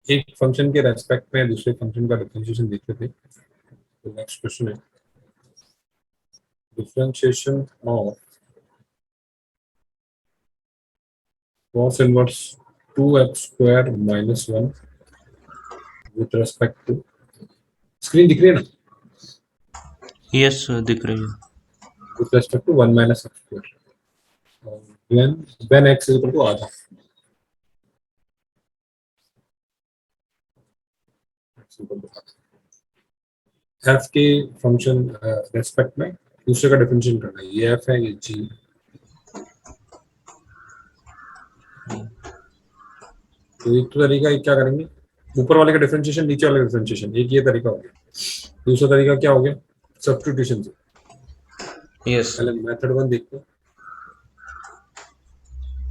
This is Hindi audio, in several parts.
एक फंक्शन के रेस्पेक्ट में दूसरे फंक्शन का डिफरेंशिएशन देखते थे। तो नेक्स्ट क्वेश्चन है differentiation of cos inverse 2x² - 1 with respect to, screen दिख रही है ना, यस दिख रही है। with respect to 1 minus x square when x is equal to आधा। f के फंक्शन रेस्पेक्ट में दूसरे का डिफरेंशिएशन करना है, ये f है ये g। तो एक तो तरीका क्या करेंगे, ऊपर वाले का डिफरेंशिएशन नीचे वाले का डिफरेंशिएशन, एक ये तरीका हो गया। दूसरा तरीका क्या हो गया, सब्स्टिट्यूशन से। यस पहले मेथड 1 देखते हैं,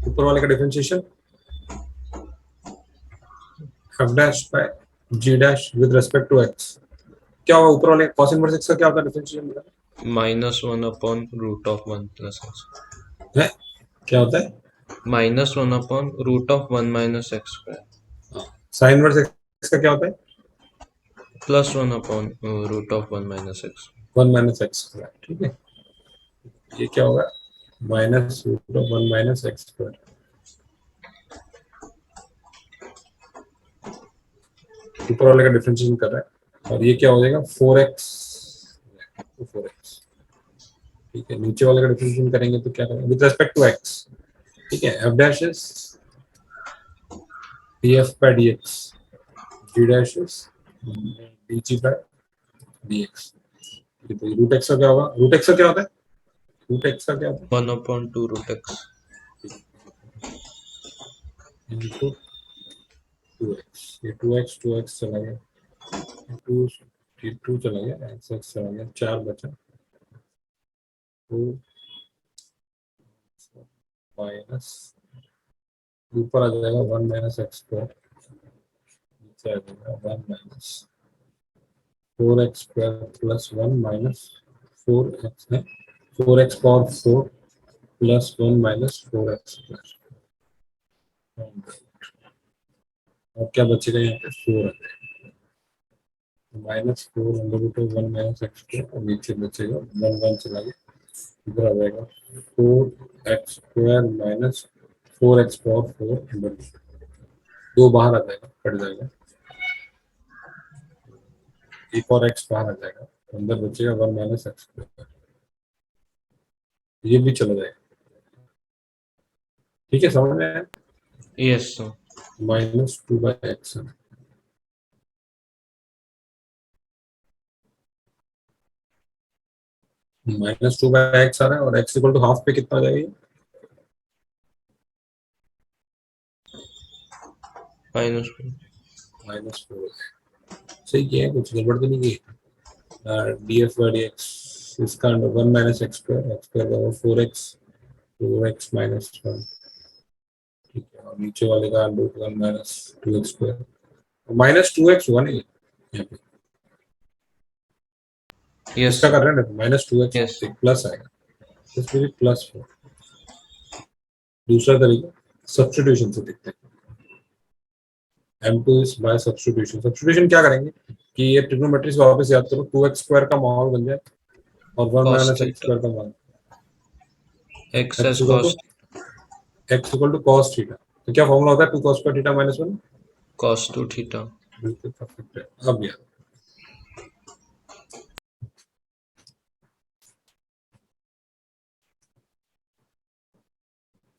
ऊपर वाले का differentiation f dash by g dash with respect to x, क्या होगा ऊपर वाले cos इनवर्स x का क्या होता है डिफरेंशिएशन -1/√1 + x, है, क्या होता है -1/√1 - x², sin इनवर्स x का क्या होता है +1/√1 - x। 1 माइनस एक्स स्क्वायर, ठीक है। ये क्या होगा -√1 माइनस एक्स स्क्वायर, ऊपर वाले का डिफरेंशिएशन कर रहा है, और ये क्या हो जाएगा 4x 4x, ठीक है। नीचे वाले का डिफरेंशिएशन करेंगे तो क्या करेंगे विद रेस्पेक्ट टू x, ठीक है। f dash is df by dx, g dash is dg by dx। तो रूट एक्स का क्या होगा, रूट एक्स का क्या होता है, रूट एक्स का क्या होता 1/2√x। है इनटू 2x, ये 2x चला गया, 2 2 चला गया, x चला गया, 4 बचा, 2 माइनस, ऊपर आ जाएगा 1 माइनस एक्स स्क्वायर, नीचे आ जाएगा 1 minus 4x square plus 1 minus 4x है, 4x power 4 plus 1 minus 4x square, और क्या बचेगा यहाँ पे 4 आ जाएगा, -4 √1 माइनस एक्स स्क्वायर, और नीचे बचेगा 1 1 चला गया, इधर आ जाएगा 4x square minus 4x power 4 दो बाहर आ जाएगा, कट जाएगा, एक और x बाहर आ जाएगा, अंदर बचेगा 1 माइनस एक्स स्क्वायर, ये भी चला जाएगा, ठीक है, समझ में आया। Yes sir. -2/x -2/x आ रहा है, और x इक्वल टू हाफ पे कितना आ जाएगा, -4। सही किया है, कुछ गड़बड़ तो नहीं की, df बाई dx इसका under 1 minus x square, x square बराबर 4x माइनस 1, ठीक है, और नीचे वाले का under 1 minus 2x square, -2x 1 है यहाँ पे, यस इसका कर रहे हैं ना यस -2x प्लस आएगा, इसमें भी +4। दूसरा तरीका सब्स्टिट्यूशन से देखते हैं, m2 is by substitution. Substitution क्या करेंगे कि ये ट्रिग्नोमेट्री से वापस याद करो, 2x स्क्वायर का माहौल बन जाए और 1 cos minus x theta, square का माहौल, x x as equal to cos cos theta, तो क्या फॉर्मूला होता है 2 cos square theta minus 1, cos 2 theta. बिल्कुल परफेक्ट है। अब यार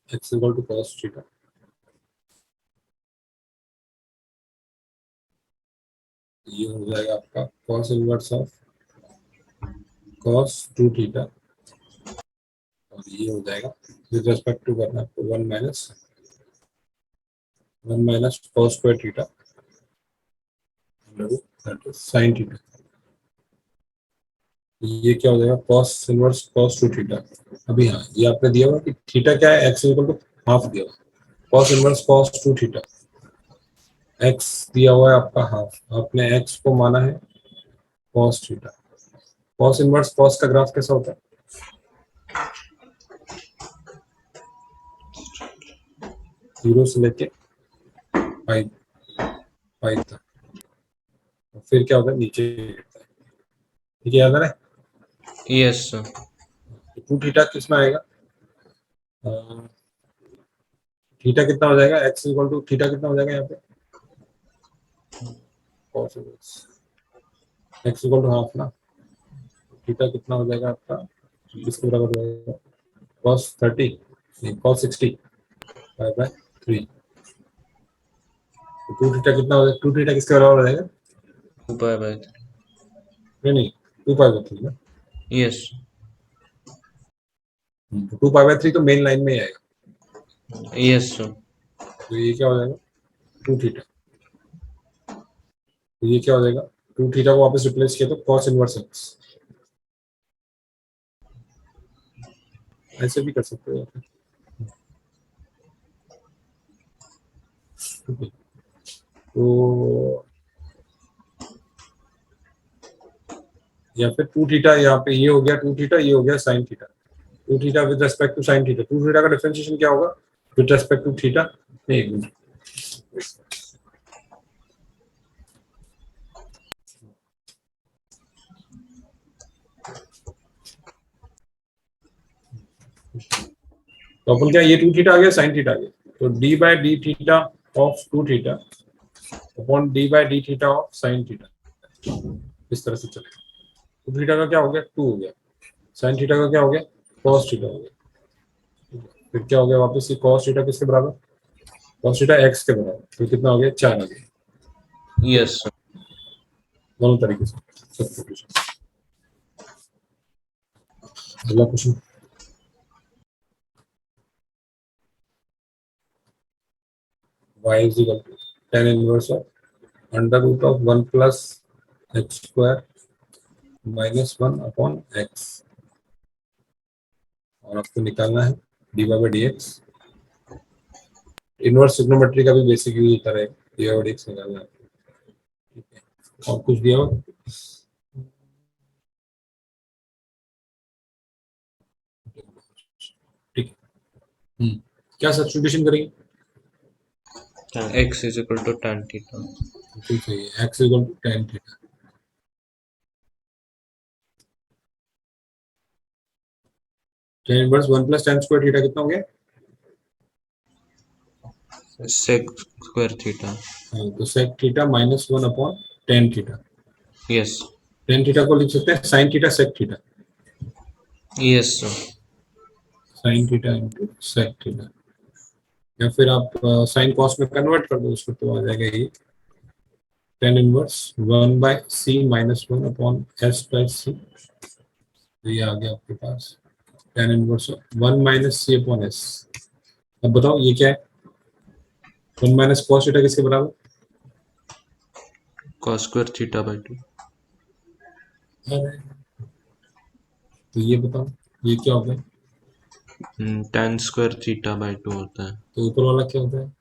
x equal to cos theta, ये हो जाएगा आपका cos inverse of cos 2 theta, और ये हो जाएगा विद रेस्पेक्ट टू करना आपको 1 minus cos square theta sin theta, ये क्या हो जाएगा cos इनवर्स cos 2 थीटा। अभी हाँ, ये आपने दिया हुआ कि थीटा क्या है, x इक्वल टू हाफ दिया हुआ, cos inverse cos 2 theta, x दिया हुआ है आपका हाफ, आपने x को माना है cos theta. cos inverse cos का ग्राफ कैसा होता है, जीरो से लेके 5, फाइव था, फिर क्या होता है नीचे गिरता है। ठीक है, याद आ रहा है? Yes sir. टू थीटा किस में आएगा? थीटा कितना हो जाएगा? एक्स इक्वल टू थीटा कितना हो जाएगा यहाँ पे? एक्स इक्वल टू हाफ ना, थीटा कितना हो जाएगा आपका? किसके बराबर हो जाएगा? कॉस 30 नहीं कॉस 60 बाय 3। टू थीटा कितना हो जाएगा? टू थीटा किसके बराबर हो जाएगा? 2 पाई बाय 3। नहीं 2 पाई बाय 3 ना। यस। तो 2 पाई बाय 3 तो मेन लाइन में ही आएगा, यस सर। तो ये क्या हो जाएगा? Two theta. तो ये क्या हो जाएगा? टू थीटा को वापस रिप्लेस किया तो कॉस इनवर्स एक्स, ऐसे भी कर सकते हो। ठीक है, तो या फिर टू थीटा यहाँ पे ये हो गया, टू थीटा ये हो गया sine theta, two theta with respect to sine theta. Two theta का डिफरेंशिएशन क्या होगा विद रेस्पेक्ट टू थीटा? नहीं, एक मिनट, तो अपन क्या, ये टू थीटा आ गया, साइन थीटा आ गया, तो D by D theta of two theta upon D by D theta of sine theta, इस तरह से चलेगा। टू थीटा का क्या हो गया? टू हो गया, साइन थीटा का क्या हो गया? कॉस थीटा हो गया। फिर क्या हो गया वापस? ये कॉस थीटा किसके बराबर? कॉस थीटा एक्स के बराबर, तो कितना हो गया? 4 आ गया, यस सर। दोनों तरीके से सब्स्टिट्यूशन। अगला question, y is equal to tan inverse of under root of 1 plus x square minus 1 upon x, और आपको निकालना है dy by dx। Inverse trigonometry का भी बेसिक यूज होता है, dy by dx निकालना है। ठीक है, और कुछ दिया हो? ठीक है, क्या सब्स्टिट्यूशन करेंगे? x is equal to tan theta. बिल्कुल सही है, x equal to tan theta. tan inverse 1 plus tan square theta कितना हो गया? sec square theta. हाँ, तो sec theta minus 1 upon tan theta. Yes. tan theta को लिख सकते हैं sin theta sec theta, yes sir. sin theta into sec theta, या फिर आप साइन कॉस में कन्वर्ट कर दो उसको, तो आ जाएगा ये tan inverse 1 by c minus 1 upon s by c। तो ये आ गया आपके पास tan inverse 1 minus c upon s। अब बताओ ये क्या है? 1 माइनस कॉस थीटा किसके बराबर? cos square theta by 2। तो ये बताओ ये क्या होता है? tan स्क्वायर थीटा बाय 2 होता है। तो ऊपर वाला क्या होता है?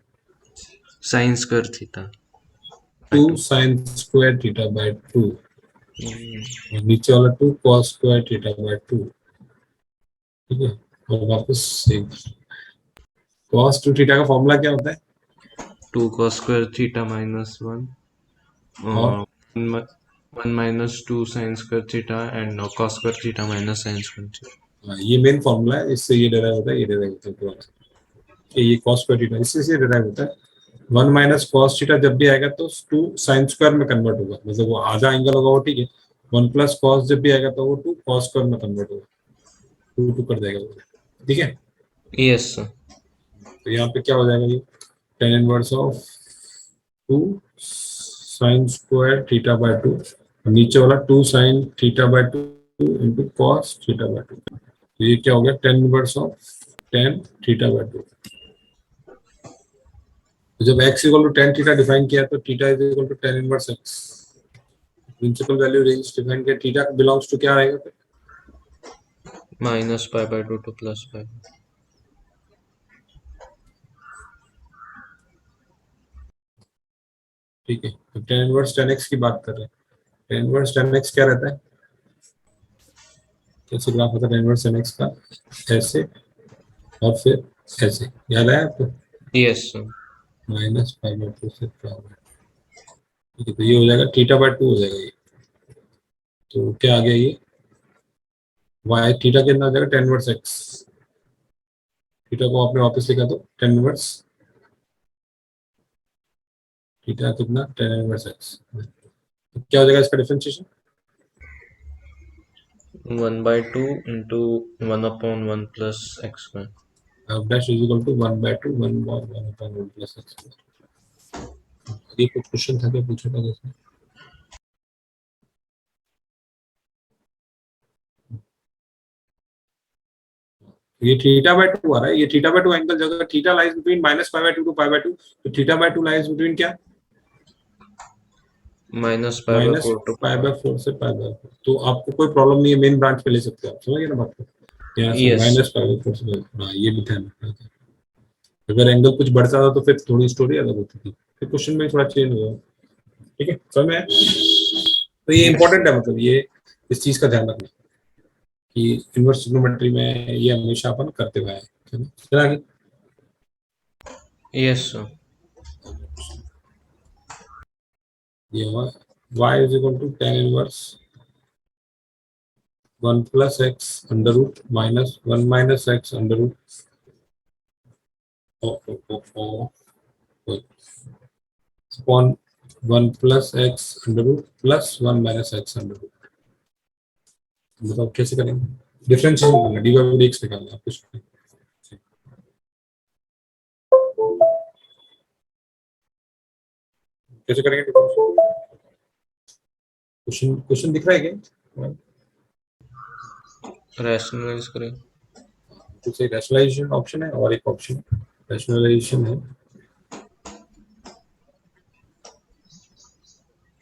sin square theta by 2 2। Sine square theta by 2, हम्म, और नीचे वाला 2 कॉस स्क्वायर थीटा बाय 2। ठीक है, और वापस सेम कॉस 2 थीटा का फॉर्मूला क्या होता है? 2 cos स्क्वायर थीटा माइनस 1 और 1 minus 2 sin square theta and cos square theta minus sin square theta. ये मेन फॉर्मूला है, इससे ये डिराइव होता है, ये डिराइव होता है पूरा। ये cos स्क्वायर थीटा इससे से डिराइव होता है। 1 माइनस कॉस थीटा जब भी आएगा तो 2 साइन स्क्वायर में कन्वर्ट होगा, मतलब वो आधा एंगल होगा वो, ठीक है। 1 प्लस कॉस जब भी आएगा तो वो 2 कॉस स्क्वायर में कन्वर्ट होगा, 2 2 कर देगा वो, ठीक है। Yes sir. तो यहाँ पे क्या हो जाएगा ये tan inverse of 2 sine square theta by 2, नीचे वाला 2 sine theta by 2 into cos theta by 2। तो ये क्या हो गया? tan inverse of tan theta by 2। तो जब x equal to tan theta define किया तो theta is equal to tan inverse x, principal value range define किया, थीटा बिलोंग्स टू क्या आएगा फिर? Minus pi by 2 two plus pi. ठीक है, तो tan इनवर्स tan x की बात कर रहे हैं। tan इनवर्स tan x क्या रहता है? कैसे ग्राफ होता है tan इनवर्स tan x का? ऐसे और फिर ऐसे, याद है आपको? Yes sir. Minus pi by 2 से क्या होगा? ठीक है, तो ये हो जाएगा थीटा बाय 2 हो जाएगा ये। तो क्या आ गया ये, वाई थीटा कितना हो जाएगा, टेन इनवर्स एक्स। थीटा को आपने वापस लिखा तो टेन इनवर्स थीटा कितना, टेन इनवर्स एक्स। तो क्या हो जाएगा इसका differentiation, 1/2 into 1/1 plus x square. Dash is equal to 1/2 1/1 plus x. ये कुछ क्वेश्चन था क्या पूछा था जैसे, ये थीटा बाय 2 आ रहा है, ये थीटा बाय 2 एंगल जगह थीटा लाइज बिटवीन -π/2 टू π/2, तो थीटा बाय 2 लाइज बिटवीन क्या, -π/4 टू -π/4 से π/4। तो आपको कोई प्रॉब्लम नहीं है, मेन ब्रांच पे ले सकते हो आप, समझ गए ना बात को। यहाँ से यस -π/4 से, हाँ ये भी ध्यान रखना है। अगर एंगल कुछ बढ़ जाता तो फिर थोड़ी स्टोरी अलग होती थी, फिर क्वेश्चन में थोड़ा चेंज हो जाएगा। ठीक है, समझ में आया? तो ये यस इंपॉर्टेंट है, मतलब ये इस चीज का ध्यान रखना कि इनवर्स ट्रिग्नोमेट्री में ये हमेशा अपन करते हुए आए, है ना? चला आगे। यस ये हुआ y is equal to tan inverse 1 plus x under root minus 1 minus x under root upon 1 plus x under root plus 1 minus x under root. बताओ कैसे करेंगे, डिफरेंशियल करना, डी बाई डी एक्स निकालना है कुछ। कैसे करेंगे डिफरेंशियल, क्वेश्चन क्वेश्चन दिख रहा है क्या? रैशनलाइज करें। कुछ एक रैशनलाइजेशन ऑप्शन है और एक ऑप्शन रैशनलाइजेशन है।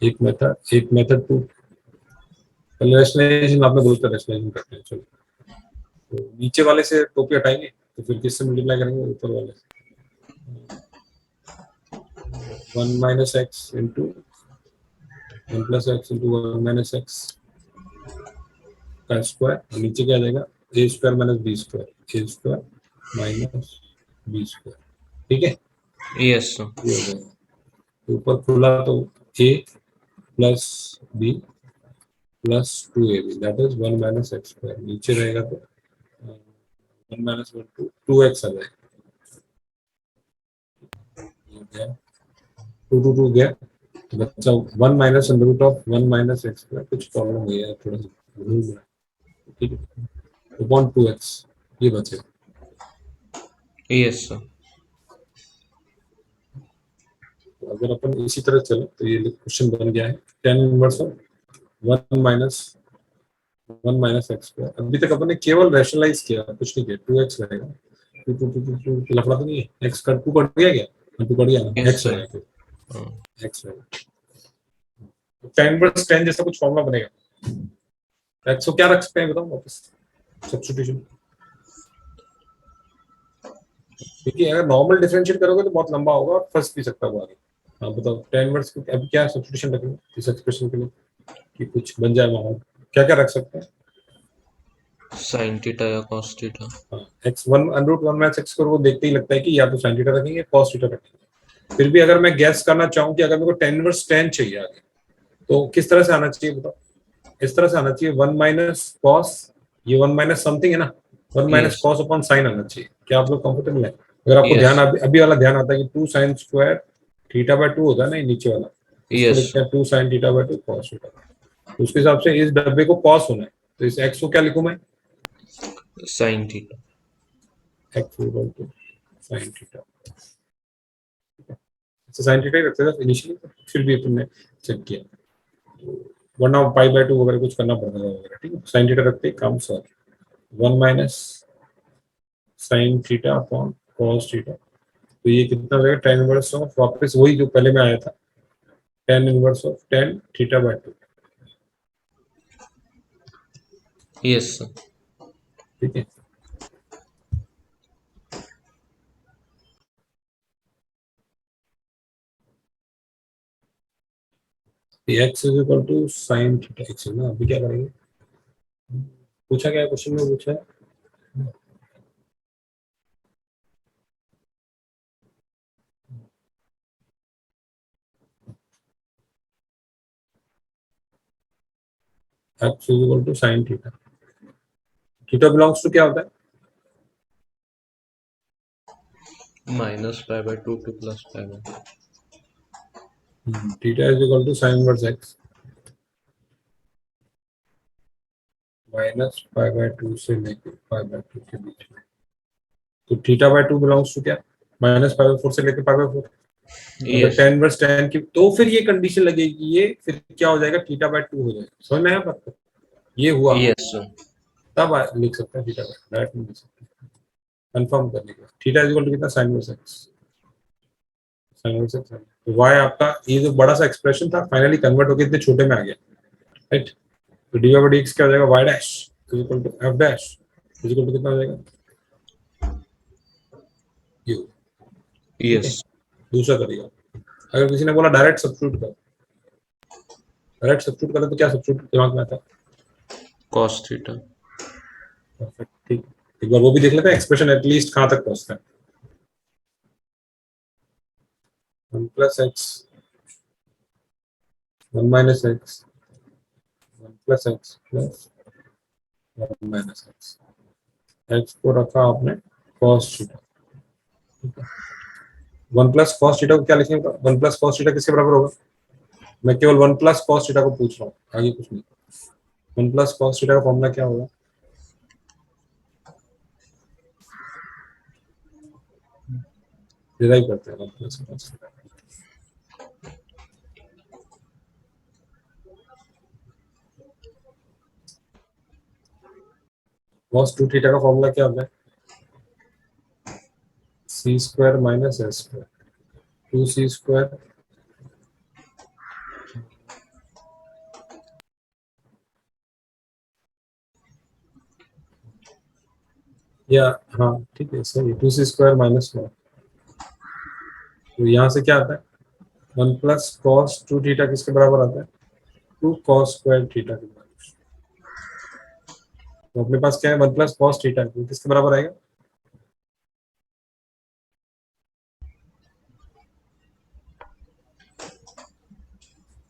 एक मेथड टू, पहले रैशनलाइजेशन आपने बोला था, रैशनलाइजेशन करते हैं चलो। तो नीचे वाले से टोपी हटाएंगे तो फिर किससे मल्टीप्लाई करेंगे, ऊपर वाले से। 1 minus x into 1 plus x into 1 minus x का स्क्वायर, और नीचे क्या आ जाएगा, ए स्क्वायर माइनस बी स्क्वायर, ए स्क्वायर माइनस बी स्क्वायर। ठीक है, यस ये हो जाएगा। तो ऊपर खुला तो A plus B plus 2ab that is 1 minus x square, नीचे रहेगा तो 1 माइनस 1 टू एक्स आ जाएगा। ये हो गया, 2 गया, तो बच्चा 1 minus under root of 1 minus x square, कुछ प्रॉब्लम हुई है थोड़ा सा भूल गया। ठीक है, अपॉन 2x ये बचेगा। यस तो अगर अपन इसी तरह चले तो ये क्वेश्चन बन गया है, ten inverse of 1 minus x square. अभी तक अपन ने केवल रैशनलाइज किया, कुछ नहीं किया। 2x रहेगा, two two two two two लफड़ा तो नहीं है, एक्स का 2 कट गया क्या, 2 कट गया ना, यस एक्स सर। रहेगा, फिर एक्स रहेगा। टेन इनवर्स 10 जैसा कुछ फॉर्मूला बनेगा, एक्स को क्या रख सकते हैं बताओ वापस, सब्स्टिट्यूशन। क्योंकि अगर नॉर्मल डिफरेंशिएट करोगे तो बहुत लंबा होगा और फंस भी सकता है आगे। हाँ बताओ, टेन इनवर्स को अभी क्या सब्स्टिट्यूशन रखेंगे इस एक्सप्रेशन के लिए कि कुछ बन जाए माहौल, क्या क्या रख सकते हैं। साइन थीटा या cos theta. X one under root 1 minus x को देखते ही लगता है कि या तो साइन थीटा रखेंगे कॉस थीटा रखेंगे। फिर भी अगर मैं गैस करना चाहूँ कि अगर मेरे को टेन इनवर्स टेन चाहिए आगे, तो किस तरह से आना चाहिए बताओ। इस तरह से आना चाहिए, 1 माइनस कॉस, ये 1 माइनस समथिंग है ना, 1 minus yes cos upon sine आना चाहिए। क्या आप लोग कंफर्टेबल है? अगर आपको यस ध्यान अभी वाला ध्यान आता है कि 2 साइन स्क्वायर थीटा बाय 2 होता है ना, ये नीचे वाला, इसको यस लिखते हैं 2 sine theta by 2 cos theta. तो उसके हिसाब से इस डब्बे को कॉस होना है, तो इस एक्स को क्या लिखूं मैं, sine theta. X equal to sine theta. Sine theta ही रखते थे इनिशियली, फिर भी तुमने चेक किया, वरना पाई बाय 2 वगैरह कुछ करना पड़ता था वगैरह। ठीक है, साइन थीटा रखते ही काम solve. 1 minus sine theta upon cos theta, तो ये कितना हो जाएगा, टेन इनवर्स ऑफ वापस वही जो पहले में आया था, tan inverse of tan theta by 2। Yes sir. ठीक है, x is equal to sine theta x ना। अभी क्या करेंगे, पूछा क्या क्वेश्चन में पूछा है, x is equal to sine theta. Theta belongs to क्या होता है? -π/2 to +π/2। Theta is equal to sine inverse x -π/2 से लेके π/2 के बीच में। तो θ/2 बिलोंग्स टू क्या? -π/4 से लेके π/4। अगर यस। tan इनवर्स tan की, तो फिर ये कंडीशन लगेगी, ये फिर क्या हो जाएगा, θ/2 हो जाएगा। समझ में आया बात? ये हुआ यस सर। तब लिख सकते हैं θ/2, डायरेक्ट नहीं लिख सकते। कंफर्म करने के बाद थीटा इज इक्वल टू कितना, sign inverse x। Sign inverse x, तो y आपका ये जो बड़ा सा एक्सप्रेशन था फाइनली कन्वर्ट होकर इतने छोटे में आ गया, राइट। तो dy/dx क्या हो जाएगा, y dash is equal to f dash is equal to कितना हो जाएगा, ये। ठीक है, यस। दूसरा तरीका, अगर किसी ने बोला डायरेक्ट सब्स्टिट्यूट कर, डायरेक्ट सब्स्टिट्यूट करें तो क्या सब्स्टिट्यूट दिमाग में आता है? cos theta. परफेक्ट, ठीक। एक बार वो भी देख लेते हैं एक्सप्रेशन एटलीस्ट कहां तक पहुंचता है। 1 plus x 1 minus x 1 plus x plus 1 minus x, x को रखा आपने cos थीटा। ठीक है, 1 प्लस cos थीटा को क्या लिखेंगे? 1 प्लस cos थीटा किसके बराबर होगा? मैं केवल 1 प्लस cos थीटा को पूछ रहा हूँ, आगे कुछ नहीं। 1 प्लस cos थीटा का फॉर्मूला क्या होगा? डिराइव करते हैं 1 plus cos theta. cos 2 theta का फॉर्मूला क्या होता है? C square minus s square 2c square, या हाँ ठीक है सही, 2c स्क्वायर माइनस 1। तो यहाँ से क्या आता है, 1 प्लस कॉस 2 थीटा किसके बराबर आता है? 2 कॉस स्क्वायर थीटा के बराबर। तो अपने पास क्या है, 1 प्लस कॉस थीटा किसके बराबर आएगा?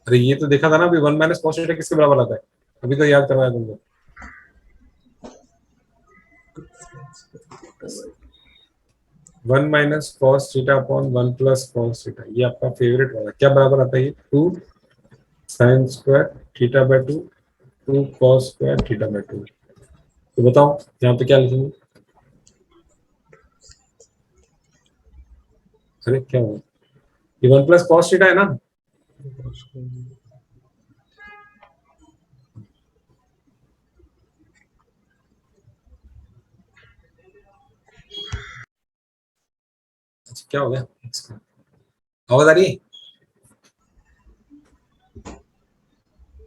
अरे ये तो देखा था ना अभी, 1 माइनस कॉस थीटा किसके बराबर आता है? अभी तो याद करवाया तुमको। 1 minus cos theta upon 1 plus cos theta, ये आपका फेवरेट वाला क्या बराबर आता है? ये 2 sine square theta by 2 2 cos square theta by 2। तो बताओ यहाँ पे क्या लिखेंगे? अरे क्या हुआ, ये 1 प्लस कॉस थीटा है ना? अच्छा क्या हो गया, आवाज आ रही है?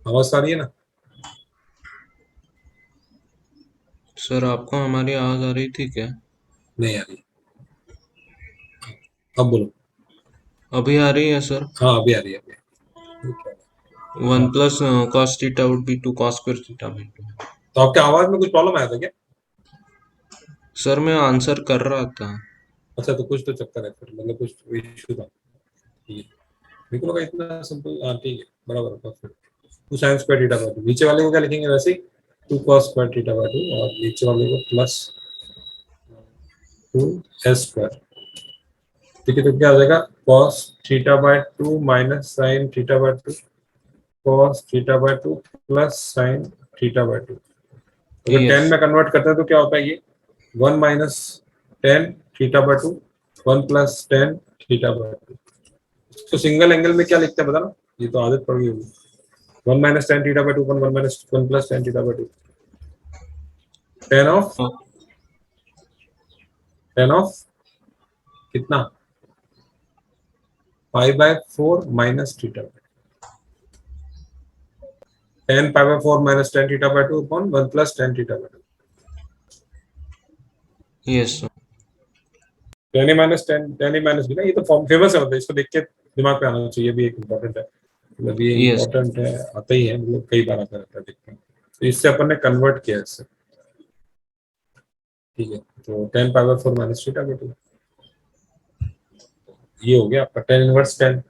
आवाज तो आ रही है ना? सर आपको हमारी आवाज आ रही थी क्या? नहीं आ रही, अब बोलो। अभी आ रही है सर। हाँ अभी आ रही है, अभी ठीक है। 1 हाँ, plus cos theta would be 2 cos square theta by 2। तो आपके आवाज में कुछ प्रॉब्लम आया था क्या? सर मैं आंसर कर रहा था। अच्छा तो कुछ तो चक्कर है फिर, मतलब कुछ इशू था। ठीक है, मेरे को लगा इतना सिंपल। हाँ ठीक है, बराबर perfect. 2 sine square theta by 2, नीचे वाले को क्या लिखेंगे वैसे ही, 2 cos स्क्वायर थीटा बाय 2, और नीचे वाले को प्लस 2 s स्क्वायर। ठीक है, तो क्या हो जाएगा, cos theta by 2 minus sign theta by 2 cos theta by 2 plus sign theta by 2। अगर यस। 10 में कन्वर्ट करते हैं तो क्या होता है ये, 1 minus 10 theta by 2 1 plus 10 theta by 2। तो सिंगल एंगल में क्या लिखते हैं बताना, ये तो आदत पड़ गई होगी। 1 minus 10 theta by 2 1 minus 1 plus 10 theta by 2, 10 of 10 of कितना, 5/4 minus theta, 10 5/4 minus 10 theta by 2 upon 1 plus 10 theta by 2। Yes sir. 10 minus 10 10 minus भी ना, ये तो फॉर्म फेमस है, मतलब इसको देख के दिमाग पे आना चाहिए, भी एक इंपॉर्टेंट है, मतलब ये यस। इंपॉर्टेंट है, आता ही है, मतलब कई बार आता रहता है देखते हैं। तो इससे अपन ने कन्वर्ट किया इससे। ठीक है, तो 10 पावर 4 माइनस थीटा बाय 2, ये हो गया आपका 10 इनवर्स 10।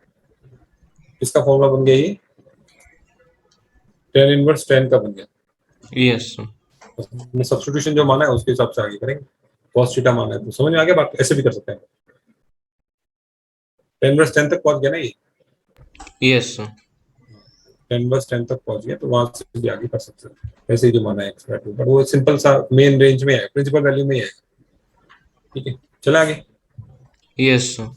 इसका फॉर्मूला बन गया ये tan इनवर्स tan का बन गया, यस सर। हमने सब्स्टिट्यूशन जो माना है उसके हिसाब से आगे करेंगे। cos थीटा माना है तो समझ में आ गया बात, ऐसे भी कर सकते हैं। tan इनवर्स tan तक पहुंच गया ना ये, yes sir. tan inverse tan तक पहुंच गया तो वहां से भी आगे कर सकते हैं, ऐसे ही जो माना है x बाय 2, बट वो सिंपल सा मेन रेंज में है, प्रिंसिपल वैल्यू में है। ठीक है, चले आगे। Yes sir.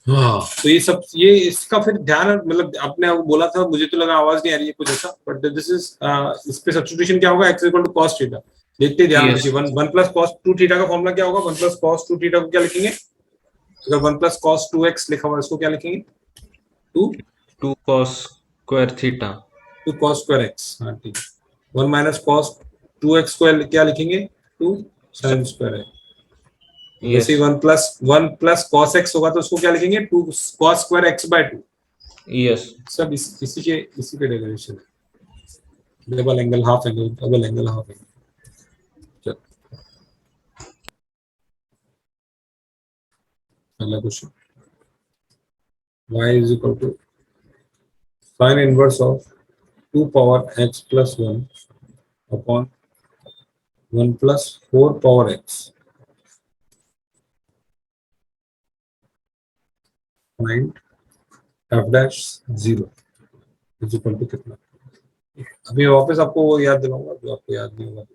हाँ तो ये सब, ये इसका फिर ध्यान, मतलब आपने वो बोला था, मुझे तो लगा आवाज नहीं आ रही है कुछ ऐसा, बट दिस इज, इस पे सब्स्टिट्यूशन क्या होगा, x equal to cos theta. देखते हैं, ध्यान यस रखिए, one plus cos two theta का फॉर्मूला क्या होगा, one plus cos two theta को क्या लिखेंगे, अगर one plus cos two x लिखा हुआ है इसको क्या लिखेंगे, two 2 cos square theta. Two cos square x, हाँ ठीक है। One minus cos two x square क्या लिखेंगे, टू साइन स्क्वायर है। वैसे यस। ही वन प्लस कॉस एक्स होगा तो उसको क्या लिखेंगे, two cos square x by two. Yes. सब इसी के डेरिवेशन है, double angle half angle, double angle half angle. चलो पहला question, y is equal to sin inverse of 2 power x plus 1 upon 1 plus 4 power x, find f dash 0 is equal to कितना। अभी वापस आपको वो याद दिलाऊंगा जो आपको याद नहीं होगा।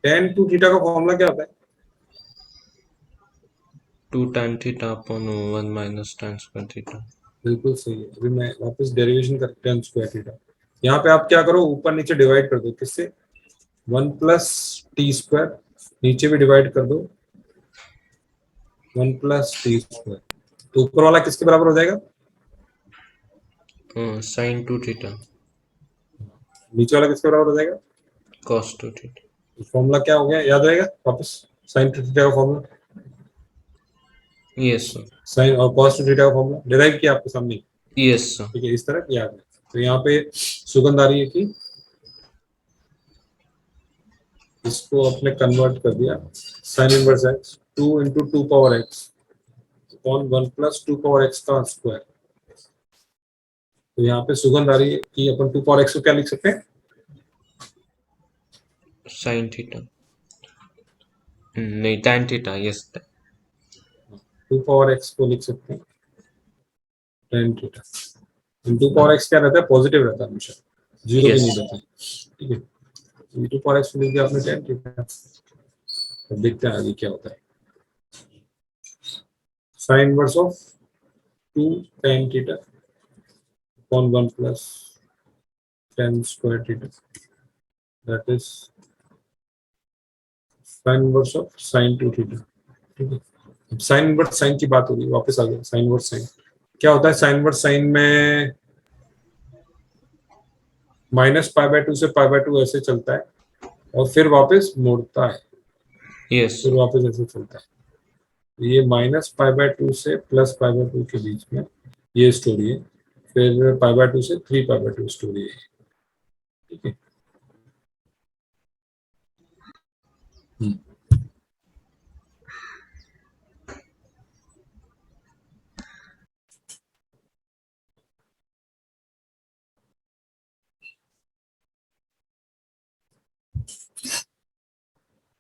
tan टू थीटा का फॉर्मूला क्या होता है, 2 tan theta upon 1 minus tan square theta. बिल्कुल सही है। अभी मैं वापस डेरिवेशन कर, tan स्क्वायर थीटा, यहाँ पे आप क्या करो, ऊपर नीचे डिवाइड कर दो, किससे, 1 प्लस टी स्क्वायर, नीचे भी डिवाइड कर दो 1 प्लस टी स्क्वायर, तो ऊपर वाला किसके बराबर हो जाएगा, sin 2 थीटा नीचे वाला किसके बराबर हो जाएगा। cos 2 theta. फॉर्मूला क्या हो गया, याद रहेगा वापस, साइन टू थीटा का फॉर्मूला, यस सर। साइन और कॉस टू थीटा का फॉर्मूला डिराइव किया आपके सामने। Yes sir. ठीक है, इस तरह याद है। तो यहाँ पे सुगंध आ रही है कि इसको आपने कन्वर्ट कर दिया, sine inverse x, two into two power x upon one plus to power x का स्क्वायर। तो यहाँ पे सुगंध आ रही है कि अपन टू पावर एक्स को क्या लिख सकते हैं, sin थीटा, नहीं tan theta. Yes. Two power x को लिख सकते हैं tan theta. Two power x क्या रहता है, पॉजिटिव रहता है हमेशा, जीरो भी यस। नहीं रहता है। ठीक है, टू पावर एक्स को लिख दिया आपने टेन थीटा। अब देखते हैं आगे क्या होता है, sine inverse of two tan theta upon one plus tan square theta, that is sine inverse of sine two theta. ठीक है, अब साइन इनवर्स साइन की बात होगी, वापस आ गया साइन इनवर्स साइन। क्या होता है साइन इनवर्स साइन में, माइनस पाई बाय टू से पाई बाय टू ऐसे चलता है और फिर वापस मोड़ता है, यस। फिर वापस ऐसे चलता है। ये माइनस पाई बाय टू से प्लस पाई बाय टू के बीच में ये स्टोरी है, फिर पाई बाय टू से three pi by to story है। ठीक है,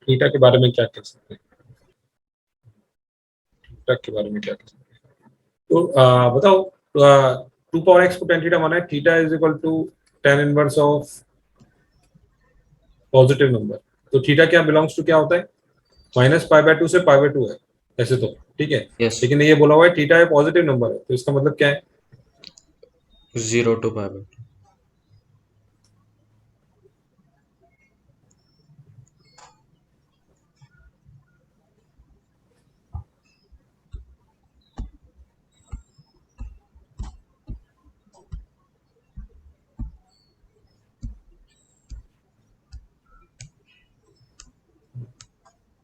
थीटा के बारे में क्या कह सकते हैं, थीटा के बारे में क्या कह सकते हैं, तो बताओ, टू पावर एक्स को टेन थीटा माना है, theta is equal to tan inverse of positive number, तो थीटा क्या बिलोंग्स टू क्या होता है, माइनस पाई बाय टू से पाई बाय टू है ऐसे तो। ठीक है, यस। लेकिन ये बोला हुआ है थीटा है पॉजिटिव नंबर है, तो इसका मतलब क्या है, 0 to पाई बाय 2।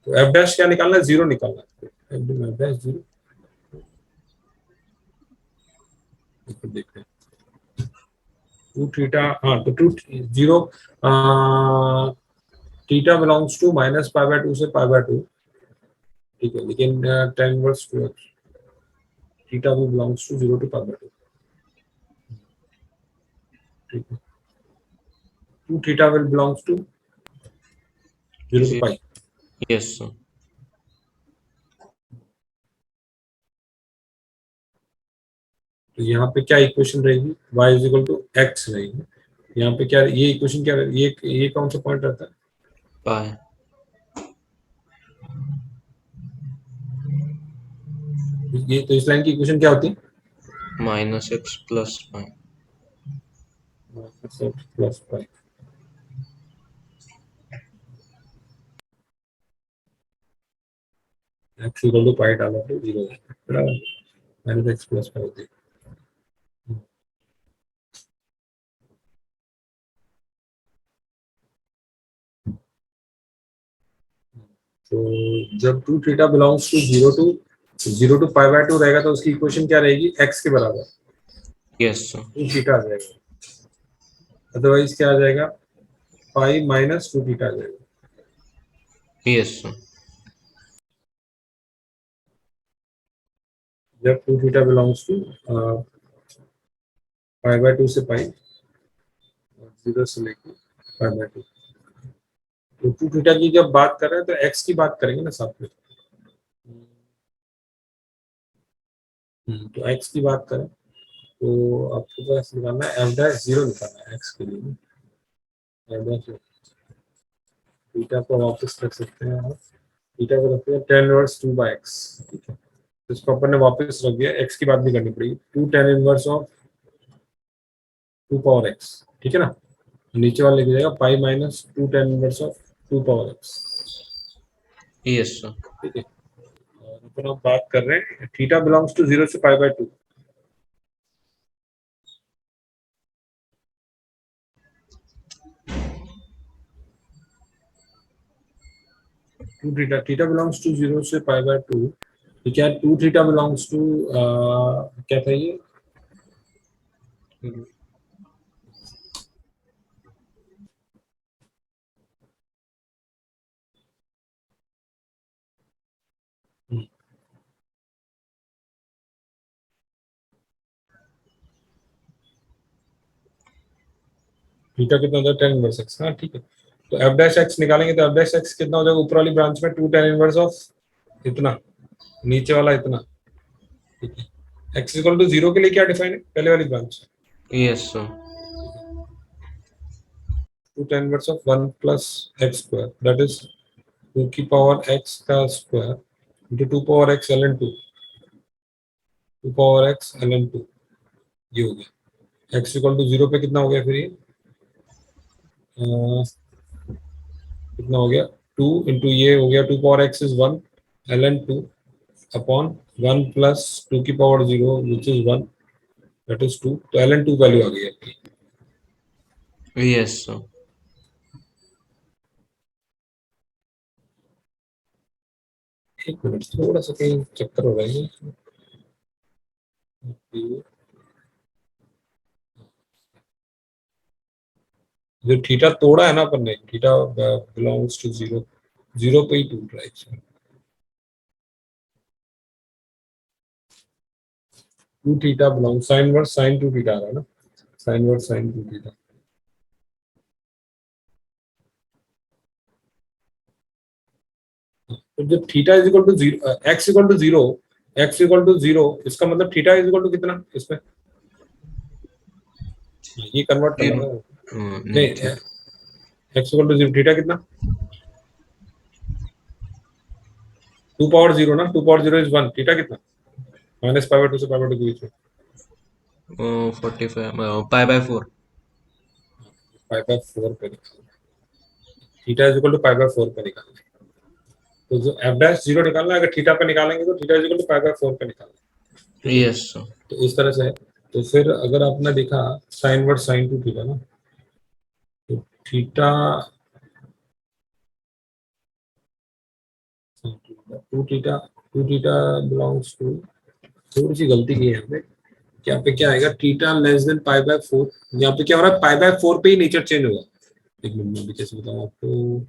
तो एफ डैश क्या निकालना है, जीरो निकालना है, एफ डैश जीरो। देखते हैं टू थीटा, हाँ तो two zero, theta belongs to minus pi by two से पाई बाय टू। ठीक है, लेकिन tan inverse two x, theta will belongs to 0 to pi by 2. ठीक है, 2 theta will belongs to 0 to pi. Yes, sir. तो यहाँ पे क्या इक्वेशन रहेगी, y is equal to x रहेगी. यहाँ पे क्या, ये इक्वेशन क्या, ये कौन सा पॉइंट रहता है, Pi. ये तो इस लाइन की इक्वेशन क्या होती है, Minus x plus pi. Plus pi. x equal to pi डाला तो 0 बराबर, माइनस एक्स प्लस पाई होती है. तो जब 2 theta belongs to 0 to pi by 2 रहेगा तो उसकी इक्वेशन क्या रहेगी, x के बराबर Yes, sir. 2 थीटा आ जाएगा. अदरवाइज क्या आ जाएगा, पाई माइनस 2 थीटा आ जाएगा. Yes, sir. जब 2 theta belongs to pi by 2 से पाई, 0 से लेके पाई बाय 2, तो 2 थीटा की जब बात कर रहे हैं तो x की बात करेंगे ना साथ में. तो x की बात करें तो आपको पास निकालना है f डैश 0 निकालना है x के लिए. f डैश थीटा को वापस रख सकते हैं आप, थीटा को रखते हैं tan इनवर्स 2 बाय x. ठीक है, तो इसको अपन ने वापस रख दिया, x की बात नहीं करनी पड़ेगी, 2 tan inverse of 2 power x. ठीक है ना, नीचे वाला लिख जाएगा पाई minus 2 tan inverse of 2 power x. Yes, sir. ठीक है, और अपन अब बात कर रहे हैं थीटा बिलोंग्स टू 0 से pi by 2. Two theta, theta belongs to 0 से पाई बाय 2, तो क्या 2 थीटा बिलोंग्स टू क्या था ये, थीटा कितना होता है, tan इनवर्स x. हाँ ठीक है, तो f डैश x निकालेंगे तो f डैश x कितना हो जाएगा, ऊपर वाली ब्रांच में 2 tan इनवर्स ऑफ इतना, नीचे वाला इतना. ठीक है, x इक्वल टू 0 के लिए क्या डिफाइन है, पहले वाली branch. Yes, sir. 2 tan inverse of 1 plus x square, that is 2 की पावर x का square into 2 power x ln 2, 2 power x ln 2, ये हो गया. x इक्वल टू 0 पे कितना हो गया फिर ये, कितना हो गया, 2 इंटू ये हो गया 2 power x is 1 ln 2 upon 1 plus 2 की power 0 which is 1, that is 2. तो ln 2 वैल्यू आ गई आपकी. Yes, sir. एक मिनट, थोड़ा सा कहीं चक्कर हो रहा है. जो थीटा तोड़ा है ना अपन ने, थीटा बिलोंग्स टू 0, 0 पे ही टूट रहा है इसमें. 2 theta belongs sine inverse sine 2 theta आ रहा है ना, साइन वर्स साइन 2 थीटा. तो जब theta is equal to 0, x equal to 0, x equal to 0, इसका मतलब थीटा इज इक्वल टू कितना इसमें, ये कन्वर्ट कर लेना. नहीं, एक्स इक्वल टू 0, थीटा कितना, 2 पावर 0 ना, 2 पावर 0 इज 1, थीटा कितना, माइनस पाई बाय 2 से पाई बाय 2 के बीच में 45 pi by 4. पाई बाय 4 पे निकालना, theta is equal to pi by 4 पे निकालना. तो जो एफ डैश 0 निकालना है, अगर थीटा पे निकालेंगे तो theta is equal to pi by 4 पे निकालना. Yes, sir. तो इस तरह से है. तो फिर अगर आपने देखा साइन वर्स साइन 2 थीटा ना, तो theta 2 theta, 2 theta belongs to, थोड़ी सी गलती की है हमने, यहाँ पे क्या आएगा, theta less than pi by 4. यहाँ पे क्या हो रहा है, पाई बाय 4 पे ही नेचर चेंज होगा. एक मिनट में अभी कैसे बताऊँ आपको,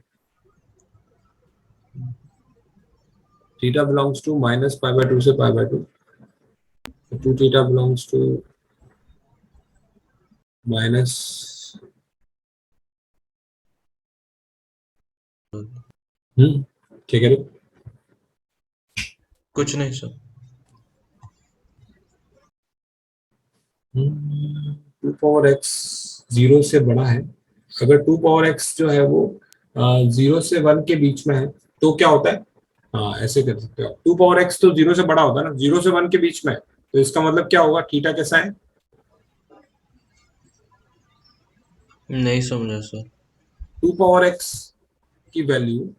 theta belongs to minus pi by 2 से pi by 2, 2 theta belongs to minus क्या कह रहे हो? कुछ नहीं सर। 2 पावर एक्स 0 से बड़ा है। अगर 2 पावर एक्स जो है वो 0 से 1 के बीच में है तो क्या होता है? हाँ, ऐसे कर सकते हो। 2 पावर एक्स तो 0 से बड़ा होता है ना, 0 से 1 के बीच में है, तो इसका मतलब क्या होगा? थीटा कैसा है? नहीं समझा सर। 2 पावर एक्स की वैल्यू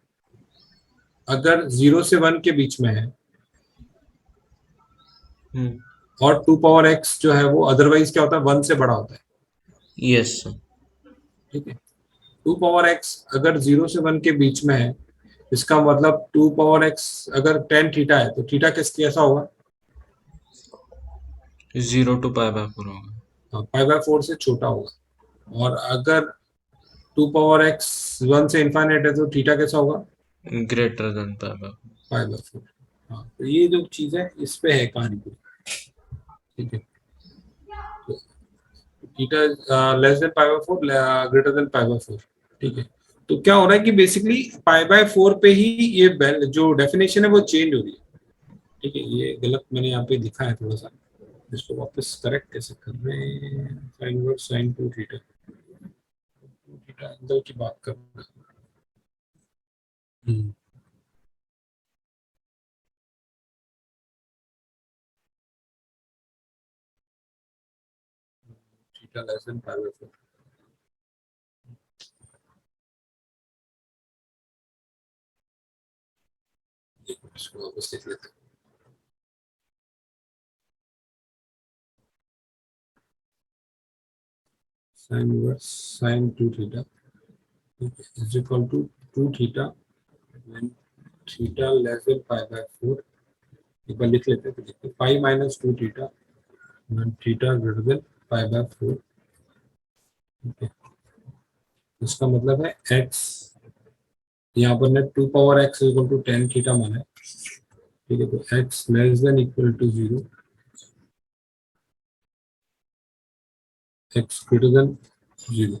अगर 0 से 1 के बीच में है हम्म। और 2 पावर एक्स जो है वो अदरवाइज क्या होता है? 1 से बड़ा होता है। Yes sir. ठीक है, 2 पावर एक्स अगर 0 से 1 के बीच में है, इसका मतलब 2 पावर एक्स अगर टेन थीटा है तो थीटा किस कैसा होगा? 0 to π/4 होगा। पाई बाय 4 से छोटा होगा। और अगर 2 पावर एक्स 1 से इन्फाइनाइट है तो थीटा कैसा होगा? Greater than π/4। Pi by 4। हाँ, तो ये जो चीज है इस पे है कहानी पूरी। ठीक है, तो theta less than pi by 4, greater than pi by 4। ठीक है, तो क्या हो रहा है कि बेसिकली पाई बाय 4 पे ही ये जो डेफिनेशन है वो चेंज हो रही है। ठीक है, ये गलत मैंने यहाँ पे दिखा है थोड़ा सा, इसको वापस करेक्ट कैसे कर रहे हैं? Sine inverse sine 2 theta, 2 theta angle की बात कर रहे हैं। Theta less than pi by 4। इसको वापस लिख लेते हैं। Sine inverse sine 2 theta is equal to 2 theta when theta less than pi by 4। एक बार लिख लेते हैं, तो देखते हैं pi minus 2 theta when theta greater than pi by 4। ठीक है, इसका मतलब है एक्स, यहाँ पर ने 2 power x equal to 10 theta माना है। ठीक है, तो x less than equal to 0, x greater than 0।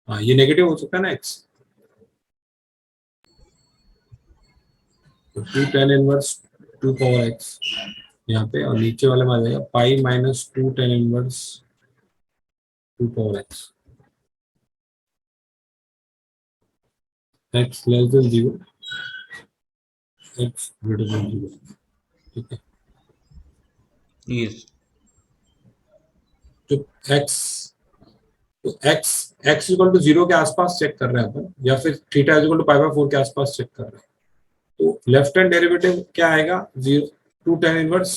हाँ, ये नेगेटिव हो सकता है ना एक्स, तो 2 टेन इनवर्स 2 पावर एक्स यहाँ पे, और नीचे वाले में आ जाएगा पाई minus 2 tan inverse 2 power x, x less then 0, x greater than 0। ठीक है, यस। तो एक्स, तो एक्स एक्स इक्वल टू 0 के आसपास चेक कर रहे हैं अपन, या फिर theta equal to pi by 4 के आसपास चेक कर रहे हैं। तो लेफ्ट हैंड डेरिवेटिव क्या आएगा? 0 2 टेन इनवर्स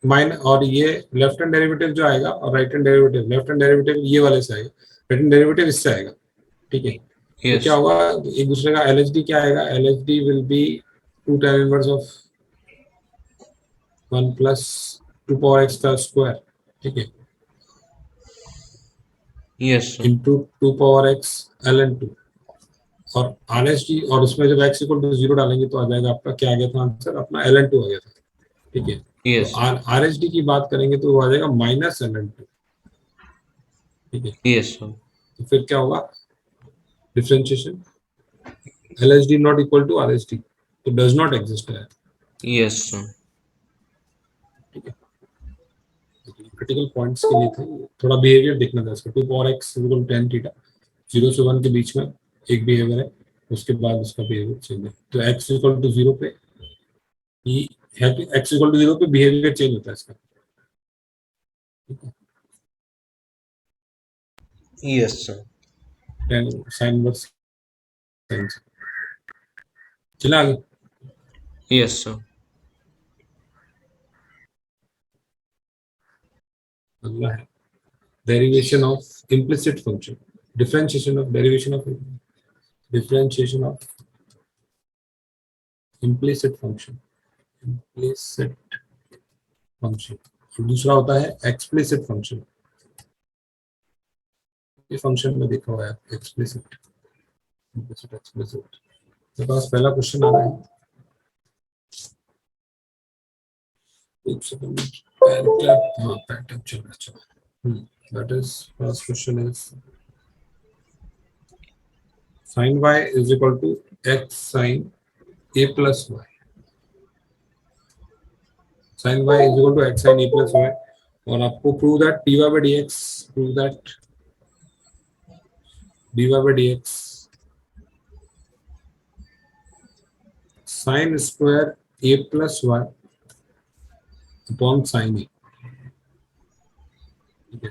माइन, और ये लेफ्ट हैंड डेरिवेटिव जो आएगा, और right hand derivative, left hand derivative ये वाले से आएगा, राइट हैंड डेरिवेटिव इससे आएगा। ठीक है, तो यस। क्या होगा? एक दूसरे का LHD क्या आएगा? LHD will be 2 tan inverse of 1 plus 2 power x का स्क्वायर। ठीक है, yes sir. Into 2 power x ln 2, और RSD, और उसमें जब x इक्वल टू 0 डालेंगे तो आ जाएगा आपका, क्या आ गया था आंसर अपना? ln 2 आ गया था। ठीक है, तो यस। RSD की बात करेंगे तो वो आ जाएगा माइनस ln 2। ठीक है, यस सर। तो फिर क्या होगा? Differentiation, LHD not equal to RSD, तो डज नॉट एग्जिस्ट है। Yes sir. ठीक है, क्रिटिकल पॉइंट्स के लिए थे, थोड़ा बिहेवियर देखना था इसका। 2 पावर एक्स इक्वल 10 थीटा 0 से 1 के बीच में एक बिहेवियर है, उसके बाद उसका बिहेवियर चेंज है। तो एक्स इक्वल टू 0 पे ही है, कि एक्स इक्वल टू 0 पे बिहेवियर चेंज होता है इसका। ठीक है, यस सर। साइन वर्स चला आगे। Yes sir. अगला है derivation of implicit function, differentiation of derivation of differentiation of implicit function, implicit function. और दूसरा होता है एक्सप्लिसिट फंक्शन। ये फंक्शन में देखा हुआ है एक्सप्लिसिट, इम्प्लिसिट, एक्सप्लिसिट। तो बस पहला क्वेश्चन आ रहा है, एक सेकंड, पेंटैप, हाँ पेंटैप चल रहा है, चलो। That is first question is sin y is equal to x sin a plus y. Sin y is equal to x sin a plus y. और आपको prove that dy by dx, prove that dy by dx sin square a plus y upon sin a, ठीक है।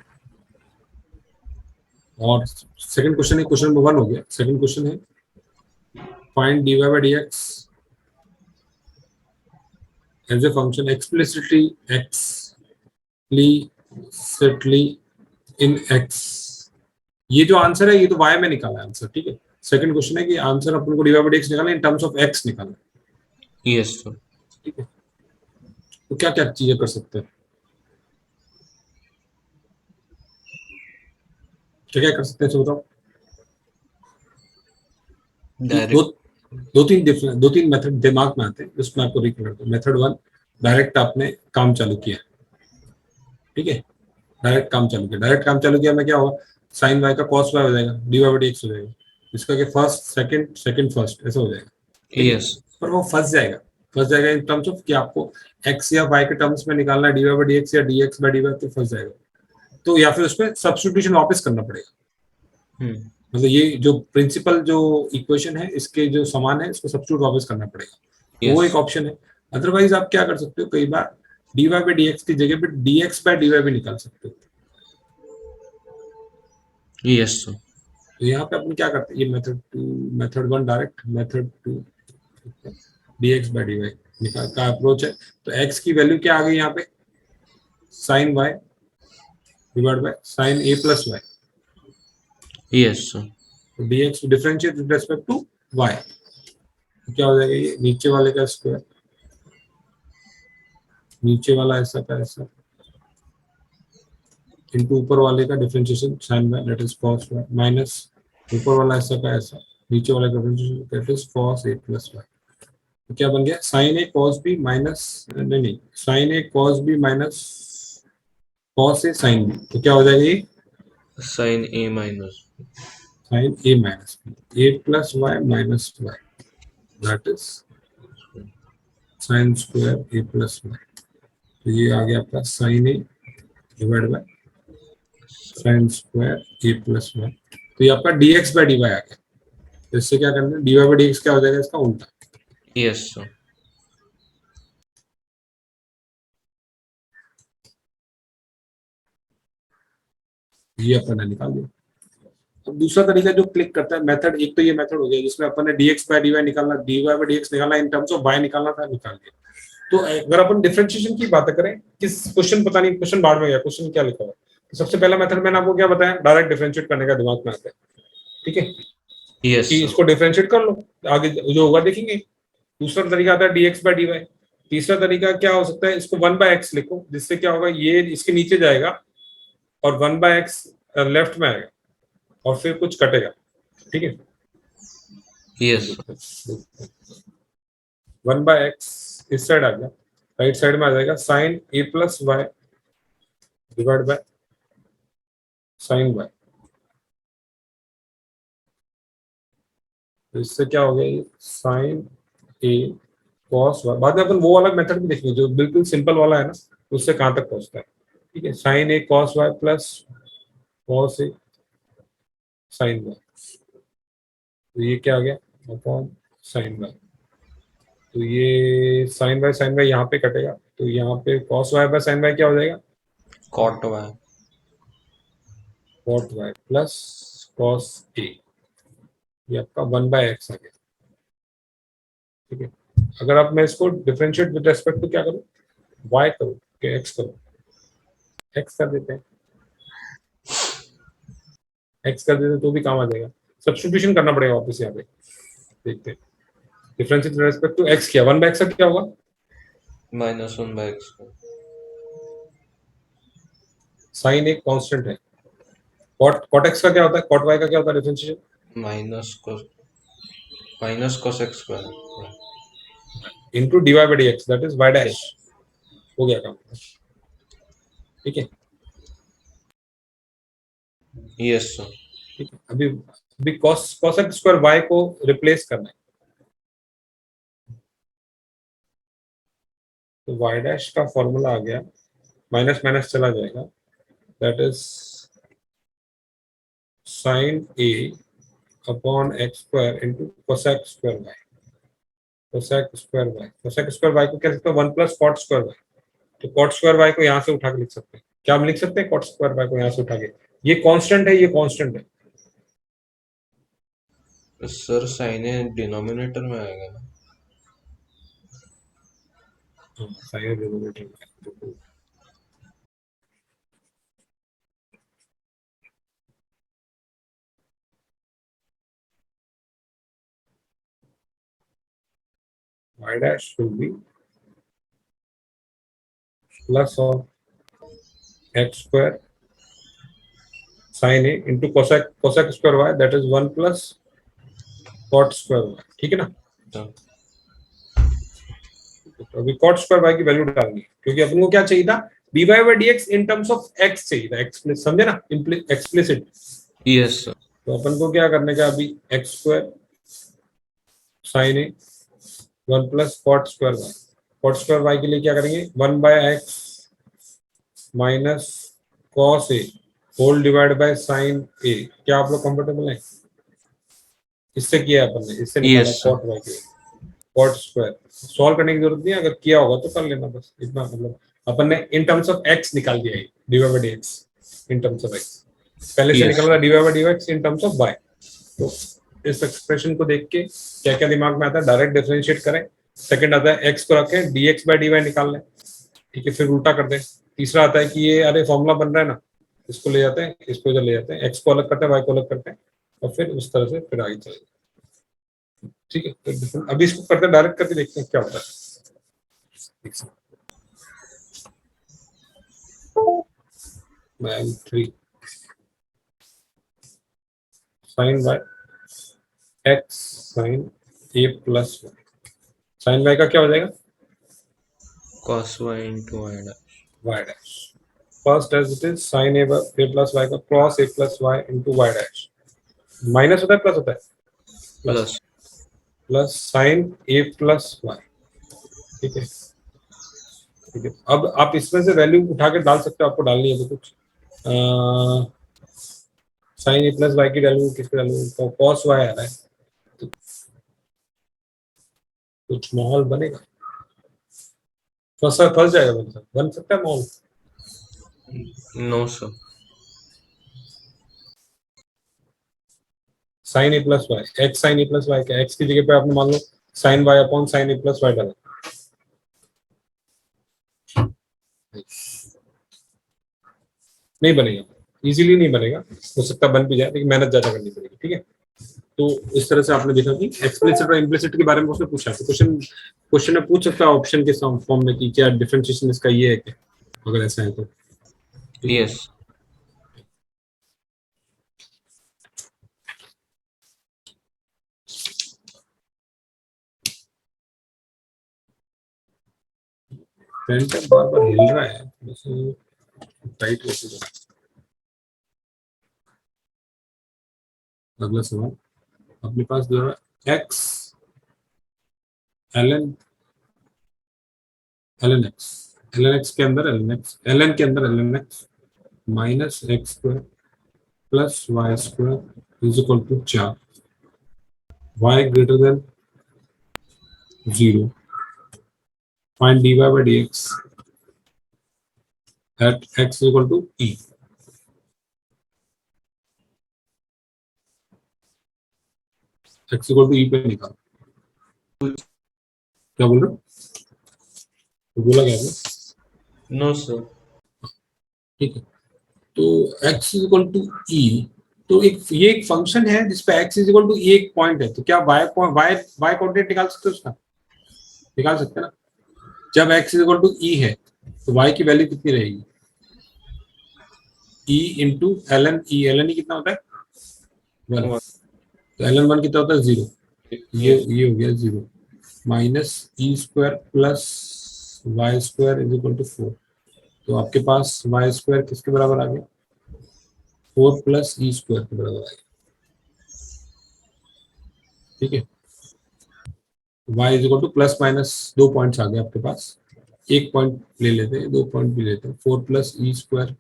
और सेकंड क्वेश्चन है, क्वेश्चन नंबर 1 हो गया। सेकंड क्वेश्चन है find dy by dx as a function explicitly in x। ये जो आंसर है ये तो y में निकाला है आंसर, ठीक है। सेकंड क्वेश्चन है कि आंसर अपन को dy by dx निकालना है इन टर्म्स ऑफ x निकालना है, यस सर। ठीक है। तो क्या क्या चीजें कर सकते हैं, क्या क्या कर सकते हैं बताओ। दो डायरेक्ट दो तीन मेथड दिमाग में आते हैं, उसमें आपको रिकॉल करता हूं। मेथड 1, डायरेक्ट आपने काम चालू किया, ठीक है। डायरेक्ट काम चालू किया, डायरेक्ट काम चालू किया में क्या होगा, साइन वाई का कॉस वाई हो जाएगा, डी वाई बाई एक्स हो जाएगा। इसका क्या फर्स्ट सेकंड सेकंड फर्स्ट ऐसा हो जाएगा, ठीक है। यस पर वो फंस जाएगा इन टर्म्स ऑफ कि आपको एक्स या वाई के टर्म्स में निकालना है, डी वाई बाई एक्स या d x by d y, तो फंस जाएगा। तो या फिर उसमें सब्स्टिट्यूशन वापस करना पड़ेगा। मतलब ये जो प्रिंसिपल जो इक्वेशन है इसके जो समान है इसको सब्स्टिट्यूट वापस करना पड़ेगा, तो वो एक यस ऑप्शन है। अदरवाइज आप क्या कर सकते हो, कई बार d y by d x की जगह पे d x by d y भी निकाल सकते हो। Yes sir. तो यहाँ पे अपन क्या करते हैं, ये method 1 direct, method 2 d x by d y निकाल का अप्रोच है। तो एक्स की वैल्यू क्या आ गई यहाँ पे, sine y divide by sine a plus y. Yes sir. तो d x differentiate with respect to y, तो क्या हो जाएगा, ये नीचे वाले का स्क्वायर, नीचे वाला ऐसा का ऐसा, इनटू ऊपर वाले का differentiation sine y that is cos y, minus ऊपर वाला ऐसा का ऐसा, नीचे वाला का differentiation that is cos a plus y. तो क्या बन गया, sine a cos b minus, नहीं sine a cos b minus cos a sin b। तो क्या हो जाएगा, ये sine a minus sine a minus b, a plus y minus y that is sine square a plus y. तो ये आ गया आपका sine a divide by sine square a plus y. तो ये आपका dx बाय dy आ गया। तो इससे क्या करना है, dy बाय dx क्या हो जाएगा, इसका उल्टा। Yes sir. ये अपन ने निकाल दिया। अब दूसरा तरीका जो क्लिक करता है मेथड, एक तो ये मेथड हो गया जिसमें अपन ने dx बाय dy निकालना, dy बाय dx निकालना इन टर्म्स ऑफ y निकालना था, निकाल दिया। तो अगर अपन डिफरेंशिएशन की बात करें, किस क्वेश्चन पता नहीं, क्वेश्चन बाद में गया, क्वेश्चन क्या लिखा हुआ है। तो सबसे पहला मेथड मैंने आपको क्या बताया, डायरेक्ट डिफरेंशिएट करने का दिमाग में आता है, ठीक है, यस कि सर। इसको डिफरेंशिएट कर लो, आगे जो होगा देखेंगे। दूसरा तरीका आता है dx बाय dy। तीसरा तरीका क्या हो सकता है, इसको 1 बाय x लिखो, जिससे क्या होगा, ये इसके नीचे जाएगा और 1 बाय x लेफ्ट में आएगा और फिर कुछ कटेगा, ठीक है। यस 1 बाय एक्स इस साइड आ गया, राइट साइड में आ जाएगा sine a plus y divide by sine y. तो इससे क्या हो गया, साइन ए कॉस वाई। बाद में अपन वो वाला मेथड भी देखेंगे जो बिल्कुल सिंपल वाला है ना, उससे कहां तक पहुंचता है, ठीक है। साइन ए कॉस वाई प्लस कॉस ए साइन वाई। तो ये क्या आ गया, अपॉन साइन वाई। तो ये साइन वाई यहाँ पे कटेगा, तो यहाँ पे cos y by sine y क्या हो जाएगा, cot y cot y plus cos a. ये आपका 1 बाय एक्स आ गया, ठीक है। अगर आप मैं इसको डिफरेंशिएट विद रेस्पेक्ट टू क्या करूं, y करूं कि x करूं, x कर देते हैं, x कर देते तो भी काम आ जाएगा। सब्स्टिट्यूशन करना पड़ेगा वापस यहाँ पे, देखते हैं। Differentiate with respect to x किया, 1 बाय x का क्या होगा, माइनस 1 बाय एक्स साइन एक कांस्टेंट है, cot x का क्या होता है, cot y का क्या होता है differentiation, minus cos x square into dy by dx that is y dash. हो गया काम, ठीक है। Yes sir. ठीक है, अभी अभी cosec स्क्वायर y को रिप्लेस करना है, तो y डैश का फॉर्मूला आ गया, माइनस माइनस चला जाएगा, that is sine a upon x square into cosec square y। cosec square y, cosec square y को क्या लिखते हैं, 1 प्लस cot स्क्वायर y। तो cot स्क्वायर y को यहाँ से उठा के लिख सकते हैं, क्या हम लिख सकते हैं cot स्क्वायर y को यहाँ से उठा के, ये कांस्टेंट है, ये कांस्टेंट है, सर साइन ए डिनोमिनेटर में आएगा ना? साइन डिनोमिनेटर में, y dash will be plus of x square sin a into cosec square y, that is 1 plus cot square y, ठीक है ना। तो तो अभी cot square y की वैल्यू डालनी है, क्योंकि अपन को क्या चाहिए था, dy by dx in terms of x चाहिए था, एक्सप्लिसिट, समझे ना, एक्सप्लिसिट। Yes sir. तो अपन को क्या करने का, अभी x square sin a 1 plus cot square y, cot square y के लिए क्या करेंगे, 1 by x minus cos a whole divide by sin a। क्या आप लोग कंफर्टेबल हैं, इससे किया अपन ने, इससे निकाला यस सर। cot y के cot स्क्वायर, सॉल्व करने की जरूरत नहीं है, अगर किया होगा तो कर लेना, बस इतना, मतलब अपन ने इन टर्म्स ऑफ x निकाल दिया है, dy by dx in terms of x, पहले से यस निकल रहा dy by dx in terms of y। तो इस एक्सप्रेशन को देख के क्या क्या दिमाग में आता है, डायरेक्ट डिफरेंशिएट करें, सेकंड आता है x को रखें dx by dy निकाल लें, ठीक है, फिर उल्टा कर दें। तीसरा आता है कि ये अरे फॉर्मूला बन रहा है ना, इसको ले जाते हैं, इसको इधर ले जाते हैं, x को अलग करते हैं, y को अलग करते हैं, और फिर उस तरह से फिर आगे चलेंगे, ठीक है। तो अभी इसको करते हैं, डायरेक्ट करके देखते हैं क्या होता है। मैन 3 sine y x sine a plus y, sine y का क्या हो जाएगा, cos y into y dash। y dash, first as it is sine a plus y का cos a plus y into y dash, minus होता है प्लस होता है, plus, plus. Plus sine a plus y, ठीक है, ठीक है। अब आप इसमें से वैल्यू उठा के डाल सकते हो, आपको डालनी है तो कुछ, साइन ए प्लस वाई की वैल्यू किसकी डालूं, तो कॉस वाई आ रहा है, तो कुछ माहौल बनेगा, फंस जाएगा, बन सकता है माहौल। No sir. Sine a plus y, x sine a plus y का, एक्स की जगह पे आपने मान लो sine y upon sine a plus y डाला, नहीं बनेगा, इजीली नहीं बनेगा, हो सकता है बन भी जाए, लेकिन मेहनत ज्यादा करनी पड़ेगी, ठीक है। तो इस तरह से आपने देखा कि एक्सप्लिसिट और इम्प्लिसिट के बारे में उसने पूछा, तो क्वेश्चन क्वेश्चन में पूछ सकता है ऑप्शन के फॉर्म में कि क्या डिफरेंशिएशन इसका ये है क्या, अगर ऐसा है तो, ठीक है। यस। पेन बार बार हिल रहा है, वैसे टाइट कैसे करें। अगला सवाल, अपने पास जो है एक्स ln ln x के अंदर ln के अंदर ln x minus x square plus y square is equal to 4, y greater than 0, find dy by dx at x equal to e। x equal to e पे निकाल, क्या बोल रहे हो, तो बोला क्या आपने, नो सर। ठीक है। तो x इक्वल टू e, तो ये एक फंक्शन है जिसपे x is equal to e एक पॉइंट है, तो क्या y कोऑर्डिनेट निकाल सकते हो उसका, निकाल सकते हैं ना। जब x is equal to e है तो y की वैल्यू कितनी रहेगी, e इंटू ln e कितना होता है 1, तो ln 1 कितना होता है 0, ये हो गया 0, minus e square plus y square is equal to 4। तो आपके पास वाई स्क्वायर किसके बराबर आ गया? 4 प्लस ई स्क्वायर के बराबर आ गया। ठीक है, y is equal to plus minus 2 points आ गए आपके पास। एक पॉइंट ले लेते हैं, 2 पॉइंट भी लेते हैं। 4 plus e square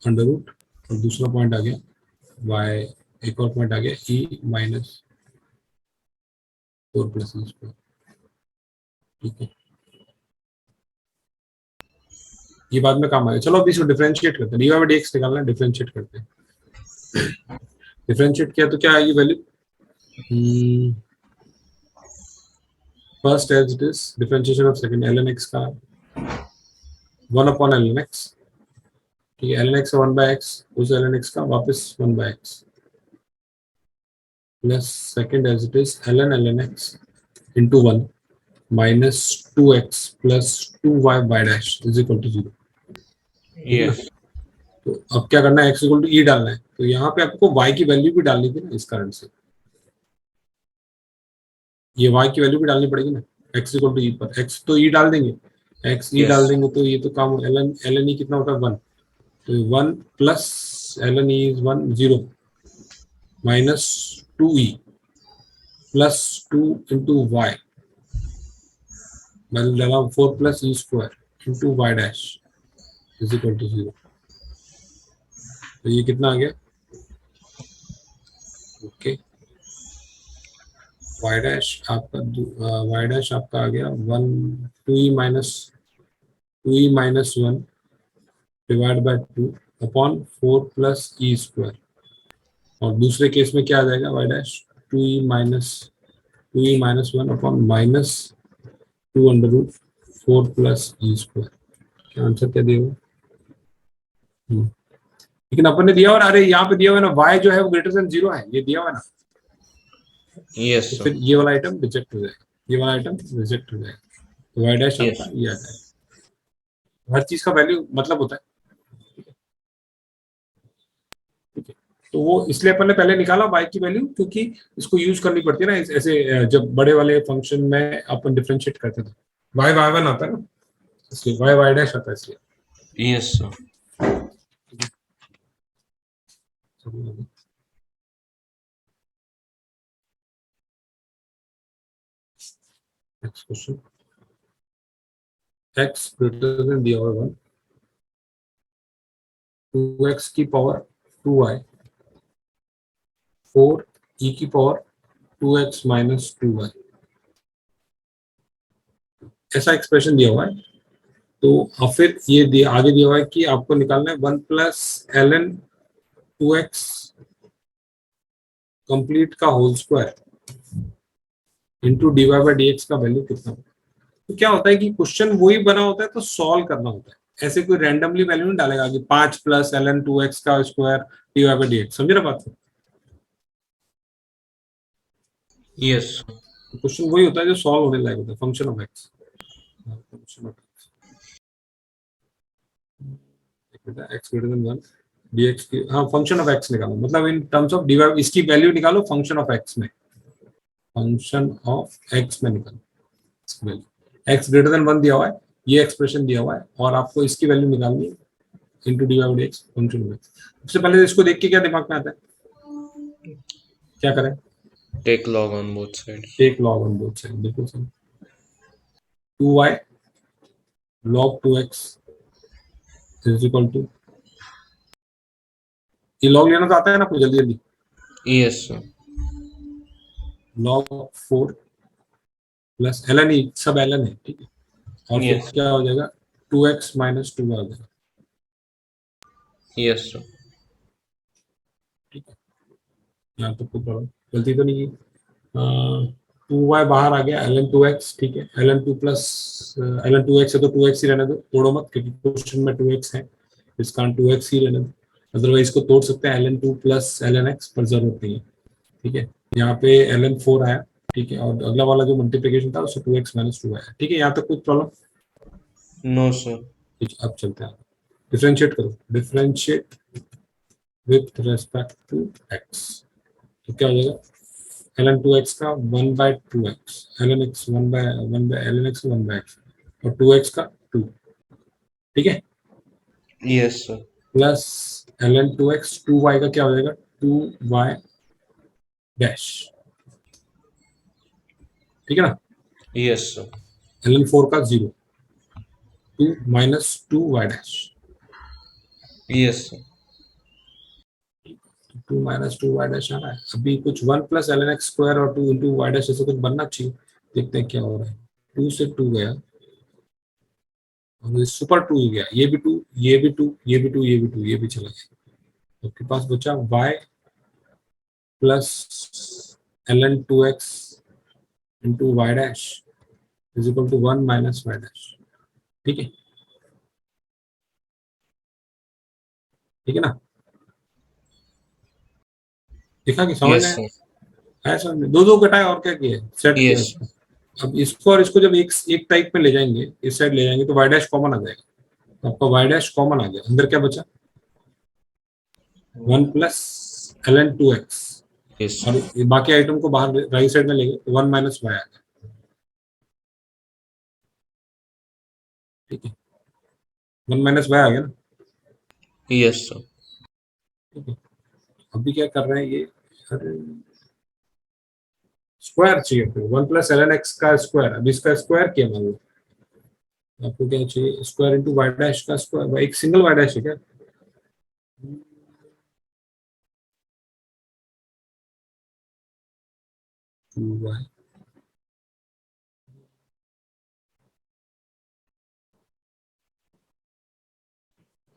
under root, और दूसरा पॉइंट आ गया वाई, एक और पॉइंट आ गया E minus 4 plus e square. ठीक है, ये बाद में काम आएगा। चलो अभी इसको डिफरेंशिएट करते हैं। D y by d x निकालना है, डिफरेंशिएट करते हैं। डिफरेंशिएट किया तो क्या आएगी value? First as it is differentiation of second, l n x का 1 अपॉन एल एन एक्स। ठीक है, l n x 1 by x, उस एल एन एक्स का वापस 1 by x, plus second as it is l n x into 1 minus 2x plus 2y by dash is equal to 0। Yes तो अब क्या करना है, x इक्वल टू ई डालना है। तो यहाँ पे आपको y की वैल्यू भी डालनी थी ना, इस कारण से ये y की वैल्यू भी डालनी पड़ेगी ना। x इक्वल टू ई पर x तो ई डाल देंगे, x ई डाल यस देंगे तो ये तो काम एल एन ई कितना होता है 1। तो 1 plus l n e is 1 0 minus 2e plus 2 into y, मैंने डाला 4 plus e square into y dash is equal to 0। तो ये कितना आ गया? ओके, वाई डैश आपका आ गया 1 2 e minus 1 divide by 2 upon 4 plus e square. और दूसरे केस में क्या आ जाएगा? Y dash 2 e minus 1 upon minus 2 under root 4 plus e square. Answer क्या दिया हुआ? लेकिन अपन ने दिया, और अरे यहाँ पे दिया हुआ है ना y जो है वो ग्रेटर देन 0 है, ये दिया हुआ है ना। यस तो सर फिर ये वाला आइटम रिजेक्ट हो जाएगा, ये वाला आइटम रिजेक्ट हो जाएगा। तो y डैश यस आपका ये आ जाएगा। हर चीज का वैल्यू मतलब होता है। ठीक है, तो वो इसलिए अपन ने पहले निकाला y की वैल्यू, क्योंकि इसको यूज करनी पड़ती है ना ऐसे जब बड़े वाले फंक्शन में अपन डिफरेंशिएट करते थे। y y1 आता है ना, इसलिए y डैश आता है इसलिए। Yes sir next question, x greater than दिया हुआ 1, 2x की पावर 2y, 4 e की पावर 2x माइनस 2y, ऐसा एक्सप्रेशन दिया हुआ है। तो अब फिर ये आगे दिया हुआ है कि आपको निकालना है 1 plus l n 2x complete का whole square into d y by d x का वैल्यू कितना होगा। तो क्या होता है कि क्वेश्चन वही बना होता है तो सॉल्व करना होता है, ऐसे कोई रैंडमली वैल्यू नहीं डालेगा कि 5 प्लस एल एन 2x का square d y by d x. समझे ना बात को? यस क्वेश्चन वही होता है जो सॉल्व होने लायक होता है, function of x. Function of x greater than 1 dx की, हाँ फंक्शन ऑफ एक्स निकालो, मतलब in terms of d y, इसकी वैल्यू निकालो फंक्शन ऑफ एक्स में, फंक्शन ऑफ एक्स में निकालो इसकी वैल्यू। एक्स ग्रेटर देन 1 दिया हुआ है, ये एक्सप्रेशन दिया हुआ है, और आपको इसकी वैल्यू निकालनी है into d y by d x function of x. सबसे पहले इसको देख के क्या दिमाग में आता है, क्या करें? Take log on both side take log on both side, बिल्कुल सही। 2y log 2x is equal to, ये लॉग लेना तो आता है ना आपको जल्दी जल्दी, yes sir log 4 plus l n e, सब एल एन है, ठीक है। और फिर यस क्या हो जाएगा? 2x माइनस 2 आ जाएगा, यस सर ठीक है। यहाँ तक कोई प्रॉब्लम, गलती तो नहीं की? 2y बाहर आ गया, एल एन 2x, ठीक है। L n 2 plus l n 2x है तो 2x ही रहने दो, तोड़ो मत, क्योंकि क्वेश्चन में 2x है, इसका 2x ही रहने दो। अदरवाइज इसको तोड़ सकते हैं, l n 2 plus l n x, पर जरूरत नहीं है, ठीक है। यहाँ पे एल एन 4 आया, ठीक है, और अगला वाला जो मल्टीप्लिकेशन था उससे 2x माइनस 2 आया, ठीक है। यहाँ तक कुछ प्रॉब्लम? नो सर ठीक है, अब चलते हैं, डिफरेंशिएट करो, differentiate with respect to x. तो क्या हो जाएगा? एल एन 2x का 1 by 2x, l n x 1 by l n x 1 by x, और 2x का 2, ठीक है, yes sir. Plus ln 2x, 2y का क्या हो जाएगा 2y डैश, ठीक है ना, यस सर। ln 4 का 0, 2 minus 2y dash, yes sir. 2 minus 2y dash आ रहा है। अभी कुछ 1 प्लस ln x स्क्वायर और 2 इंटू वाई डैश ऐसे कुछ बनना चाहिए, देखते हैं क्या हो रहा है। 2 से 2 गया और सुपर 2 ही गया, ये भी 2, ये भी 2, ये भी 2, ये भी 2, ये भी चला गया। आपके पास बचा y plus ln 2x into y dash is equal to 1 minus y dash, ठीक है, ठीक है ना, देखा कि समझ में यस आया? सर। आया समझ में? दो दो घटाए और क्या किया, सेट किया यस। इसको। अब इसको और इसको जब एक टाइप में ले जाएंगे, इस साइड ले जाएंगे तो वाई डैश कॉमन आ जाएगा, तो आपका वाई डैश कॉमन आ गया, अंदर क्या बचा 1 प्लस ln 2x, यस। और ये बाकी आइटम को बाहर राइट साइड में ले गए तो 1 माइनस वाई आ गया, ठीक है, 1 माइनस वाई आ गया ना, यस सर। ठीक है। अभी क्या कर रहे हैं ये, अरे स्क्वायर चाहिए, फिर 1 प्लस ln x का स्क्वायर, अब इसका स्क्वायर किया मान लो, आपको क्या चाहिए स्क्वायर इंटू वाई डैश का स्क्वायर, एक सिंगल वाई डैश है क्या, 2y,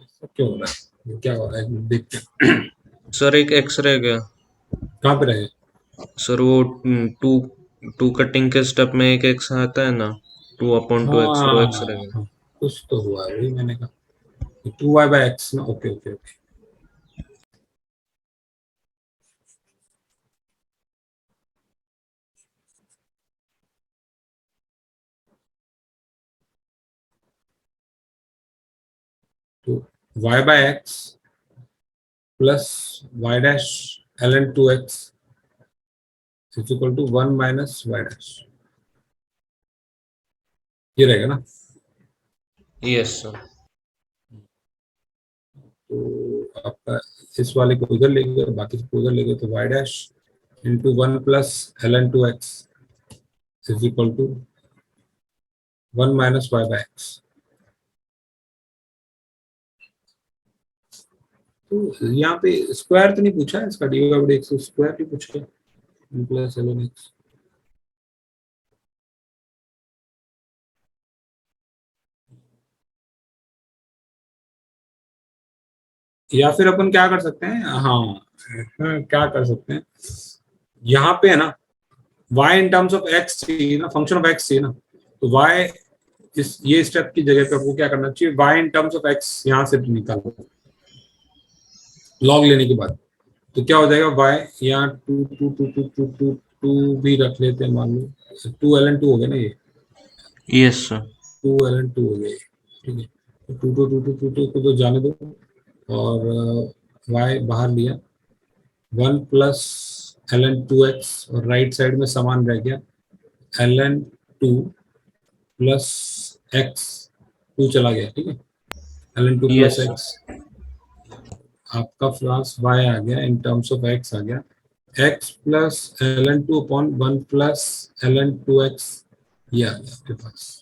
ऐसा क्यों हो रहा है, ये क्या हो रहा है देखते हैं। सर एक एक्स रह गया। कहाँ पे रहे, सर वो टू टू कटिंग के स्टेप में एक एक्स आता है ना, 2/2x, वो एक्स रह हाँ गया। हाँ, कुछ तो हुआ है, वही मैंने कहा 2y/x ना, ओके ओके ओके। तो y/x plus y dash ln 2x is equal to 1 minus y dash, ये रहेगा ना। Yes sir. तो आपका इस वाले को उधर ले गए, बाकी को उधर ले गए, तो y dash into 1 plus ln 2x is equal to 1 minus y/x। तो यहाँ पे स्क्वायर तो नहीं पूछा है इसका, dy/dx स्क्वायर भी पूछा है, 1 प्लस ln x। या फिर अपन क्या कर सकते हैं, हाँ क्या कर सकते हैं, यहाँ पे है ना y in terms of x चाहिए ना, फंक्शन ऑफ x चाहिए ना, तो y इस ये स्टेप की जगह पे आपको क्या करना चाहिए, y in terms of x यहाँ से निकालो लॉग लेने के बाद, तो क्या हो जाएगा y, यहाँ two two two two two two two भी रख लेते हैं मान लो, 2 ln 2 हो गया ना ये, यस सर। 2 ln 2 हो गए, ठीक है, तो 2 को तो जाने दो, और y बाहर लिया, 1 प्लस ln 2x, और राइट साइड में समान रह गया ln 2 प्लस x, 2 चला गया, ठीक है, ln 2 plus yes sir. x, आपका प्लस y आ गया इन टर्म्स ऑफ x आ गया, x plus ln 2 upon 1 plus ln 2x, ये आ गया आपके पास।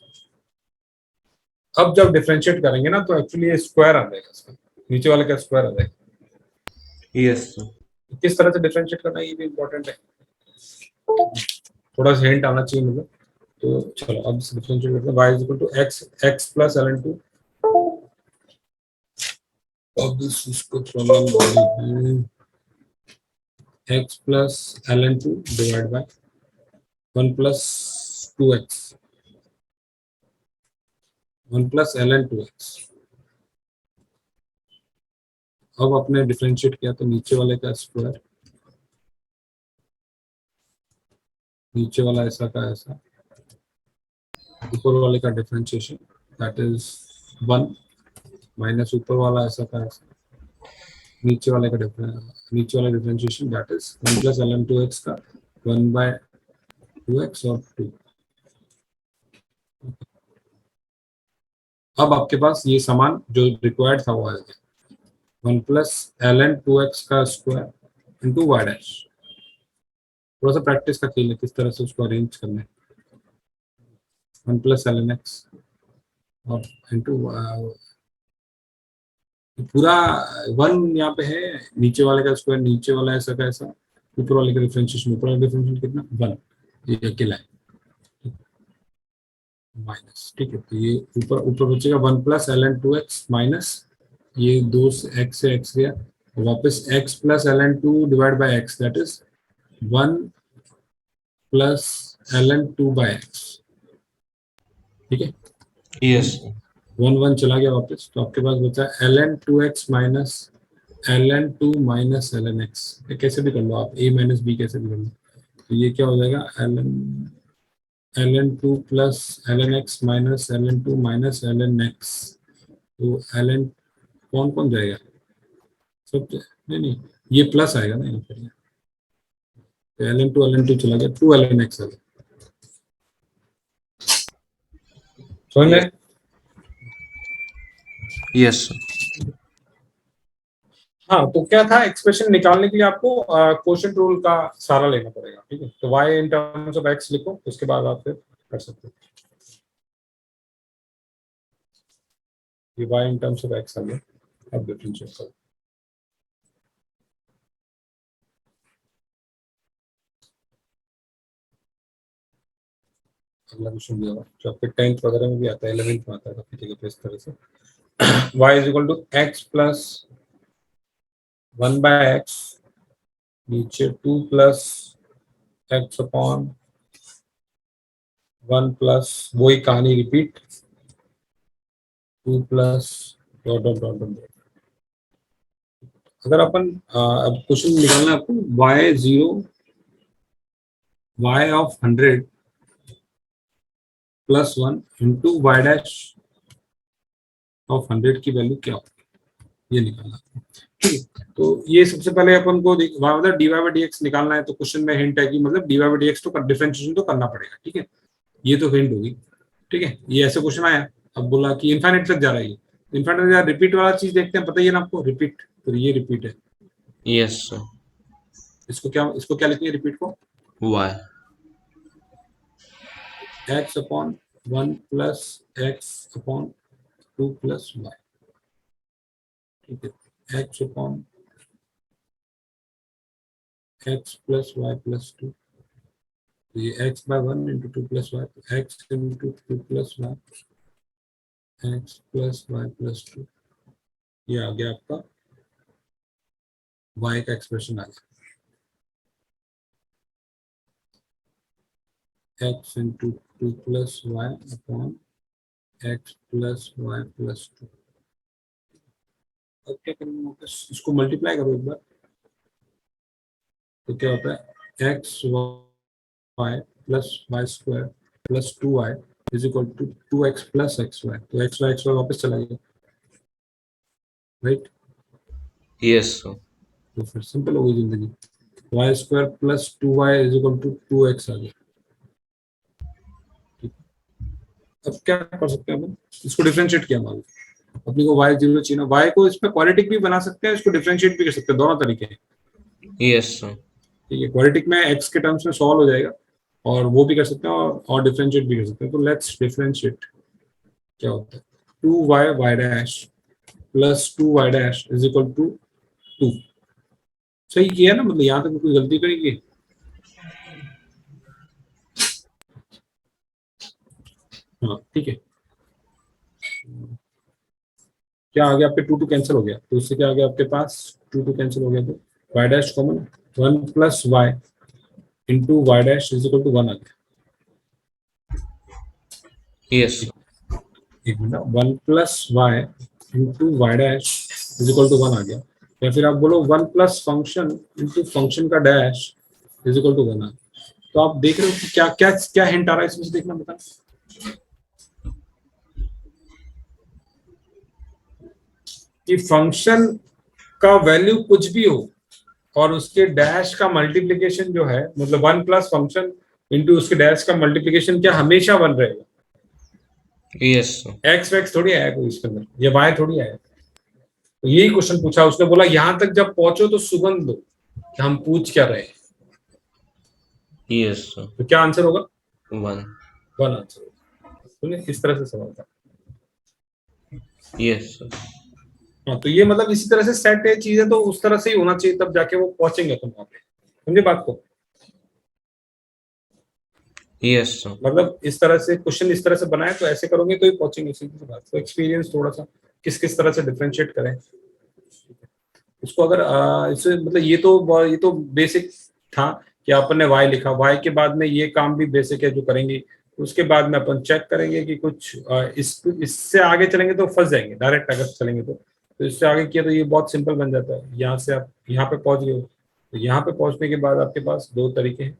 अब जब डिफरेंशिएट करेंगे ना तो एक्चुअली ये स्क्वायर आ जाएगा, इसका नीचे वाले का स्क्वायर आ जाएगा। Yes sir. किस तरह से डिफरेंशिएट करना है ये भी इम्पोर्टेंट है, थोड़ा सा हिंट आना चाहिए मुझे। तो चलो अब डिफरेंशिएट करते हैं, y is equal to x plus ln 2, अब इसको problem x plus ln 2 divide by 1 plus 2x, 1 plus ln 2x। अब आपने डिफरेंशिएट किया तो नीचे वाले का स्क्वायर, नीचे वाला ऐसा का ऐसा, ऊपर वाले का डिफरेंशिएशन दैट इज 1 माइनस ऊपर वाला ऐसा का ऐसा, नीचे वाले का नीचे वाला differentiation that is 1 plus ln 2x का 1/2x और 2। अब आपके पास ये सामान जो रिक्वायर्ड था वो आ गया, 1 प्लस ln 2x का स्क्वायर इंटू वाई डैश। थोड़ा सा प्रैक्टिस का खेल है किस तरह से उसको अरेंज करना है। 1 प्लस ln x और इंटू पूरा 1 यहाँ पे है, नीचे वाले का स्क्वायर नीचे वाला ऐसा का ऐसा, ऊपर वाले का डिफरेंशिएशन ऊपर वाला डिफरेंशिएशन कितना 1, ये अकेला है माइनस। ठीक है, तो ये ऊपर ऊपर बचेगा 1 प्लस ln 2x माइनस ये 2 से x गया, वापस x plus ln 2 divide by x that is 1 plus ln 2 by x। ठीक है, यस 1 चला गया वापस, तो आपके पास बचा ln 2x minus ln 2 minus ln x। ये कैसे भी कर लो आप, a माइनस b कैसे भी कर लो, तो ये क्या हो जाएगा ln 2 plus ln x minus ln 2 minus ln x। तो ln कौन कौन जाएगा सब, नहीं नहीं ये प्लस आएगा ना यहाँ पर, तो ln 2 चला गया, 2 ln x आ गया। समझ में? यस हाँ, तो क्या था, एक्सप्रेशन निकालने के लिए आपको क्वोशिएंट रूल का सहारा लेना पड़ेगा। ठीक है, तो y in terms of x लिखो, उसके बाद आप फिर कर सकते हो। ये y in terms of x आ गया, अब डिफरेंशिएट करो। अगला क्वेश्चन दिया हुआ जो आपके 10th वगैरह में भी आता है, 11th में आता है काफी जगह पे इस तरह से। y is equal to x plus 1 by x, नीचे 2 प्लस x अपॉन 1 प्लस वही कहानी repeat 2 plus dot dot dot dot. अगर अपन अब क्वेश्चन निकालना है आपको, y of 100 plus 1 into y dash of 100 की वैल्यू क्या होगी, ये निकालना। ठीक है, तो ये सबसे पहले अपन को मतलब dy बाई डी एक्स निकालना है, तो क्वेश्चन में हिंट है कि मतलब dy बाई डी एक्स तो डिफरेंशिएशन तो करना पड़ेगा। ठीक है, ये तो हिंट होगी। ठीक है, ये ऐसे क्वेश्चन आया, अब बोला कि इनफाइनाइट तक जा रहा है, इनफाइनाइट या रिपीट वाला चीज देखते हैं, पता ही है ना आपको रिपीट, तो ये रिपीट है। यस इसको क्या लिखेंगे रिपीट को, y x upon 1 plus x upon 2 plus y। ठीक है, x upon x plus y plus 2, तो ये x बाय 1 into 2 plus y, x into 2 plus y, x plus y plus 2, ये आ गया आपका y का एक्सप्रेशन आ गया, x into 2 plus y upon x plus y plus 2। अब क्या करेंगे वापस, इसको मल्टीप्लाई करो एक बार, तो क्या होता है x y plus y square plus 2y is equal to 2x plus x y, तो एक्स वाई वापस चला गया, राइट। यस तो फिर सिंपल हो गई जिंदगी, y square plus 2y is equal to 2x आ गया। ठीक। अब क्या कर सकते हैं हम, इसको डिफरेंशिएट किया मान लो, अपने को y 0 चाहिए, y को इसमें क्वाड्रेटिक भी बना सकते हैं, इसको डिफरेंशिएट भी कर सकते हैं, दोनों तरीके हैं। यस ठीक है, क्वाड्रेटिक में x के टर्म्स में सॉल्व हो जाएगा, और वो भी कर सकते हैं और डिफरेंशिएट भी कर सकते हैं। तो लेट्स डिफरेंशिएट, क्या होता है 2y y dash plus 2y dash is equal to 2। सही किया ना, मतलब यहाँ तक कोई गलती करेंगे। हाँ ठीक है, क्या आ गया आपके 2 कैंसिल हो गया, तो उससे क्या आ गया आपके पास 2 कैंसिल हो गया, तो y dash common 1 plus y into y dash is equal to 1 आ गया। यस एक मिनट, 1 plus y into y dash is equal to 1 आ गया, या फिर आप बोलो 1 प्लस फंक्शन इंटू फंक्शन का डैश इज इक्वल टू 1 आ गया। तो आप देख रहे हो कि क्या क्या क्या हिंट आ रहा है इसमें से, देखना बता कि फंक्शन का वैल्यू कुछ भी हो और उसके डैश का मल्टीप्लिकेशन जो है, मतलब 1 प्लस फंक्शन इंटू उसके डैश का मल्टीप्लिकेशन क्या हमेशा 1 रहेगा। Yes sir. एक्स वैक्स थोड़ी आया कोई इसके अंदर, ये वाई थोड़ी आया। तो यही क्वेश्चन पूछा उसने, बोला यहां तक जब पहुंचो तो सुगंध दो कि हम पूछ क्या रहे हैं। Yes sir. तो क्या आंसर होगा? 1। वन आंसर होगा। सुनिए इस तरह से सवाल था। Yes sir. हाँ, तो ये मतलब इसी तरह से सेट है चीजें, तो उस तरह से ही होना चाहिए, तब जाके वो पहुंचेंगे तुम वहां पे। समझे बात को? Yes sir. मतलब इस तरह से क्वेश्चन इस तरह से बनाए तो ऐसे करोगे तो ही पहुंचेंगे, सीधी सी बात। तो एक्सपीरियंस थोड़ा सा किस किस तरह से डिफरेंशिएट करें इसको। अगर इससे मतलब ये तो बेसिक था कि अपन ने वाई लिखा, वाई के बाद में ये काम भी बेसिक है जो करेंगे। उसके बाद में अपन चेक करेंगे कि कुछ इससे आगे चलेंगे तो फंस जाएंगे डायरेक्ट, अगर चलेंगे तो इससे आगे किया तो ये बहुत सिंपल बन जाता है। यहाँ से आप यहाँ पे पहुंच गए हो, तो यहाँ पे पहुंचने के बाद आपके पास दो तरीके हैं,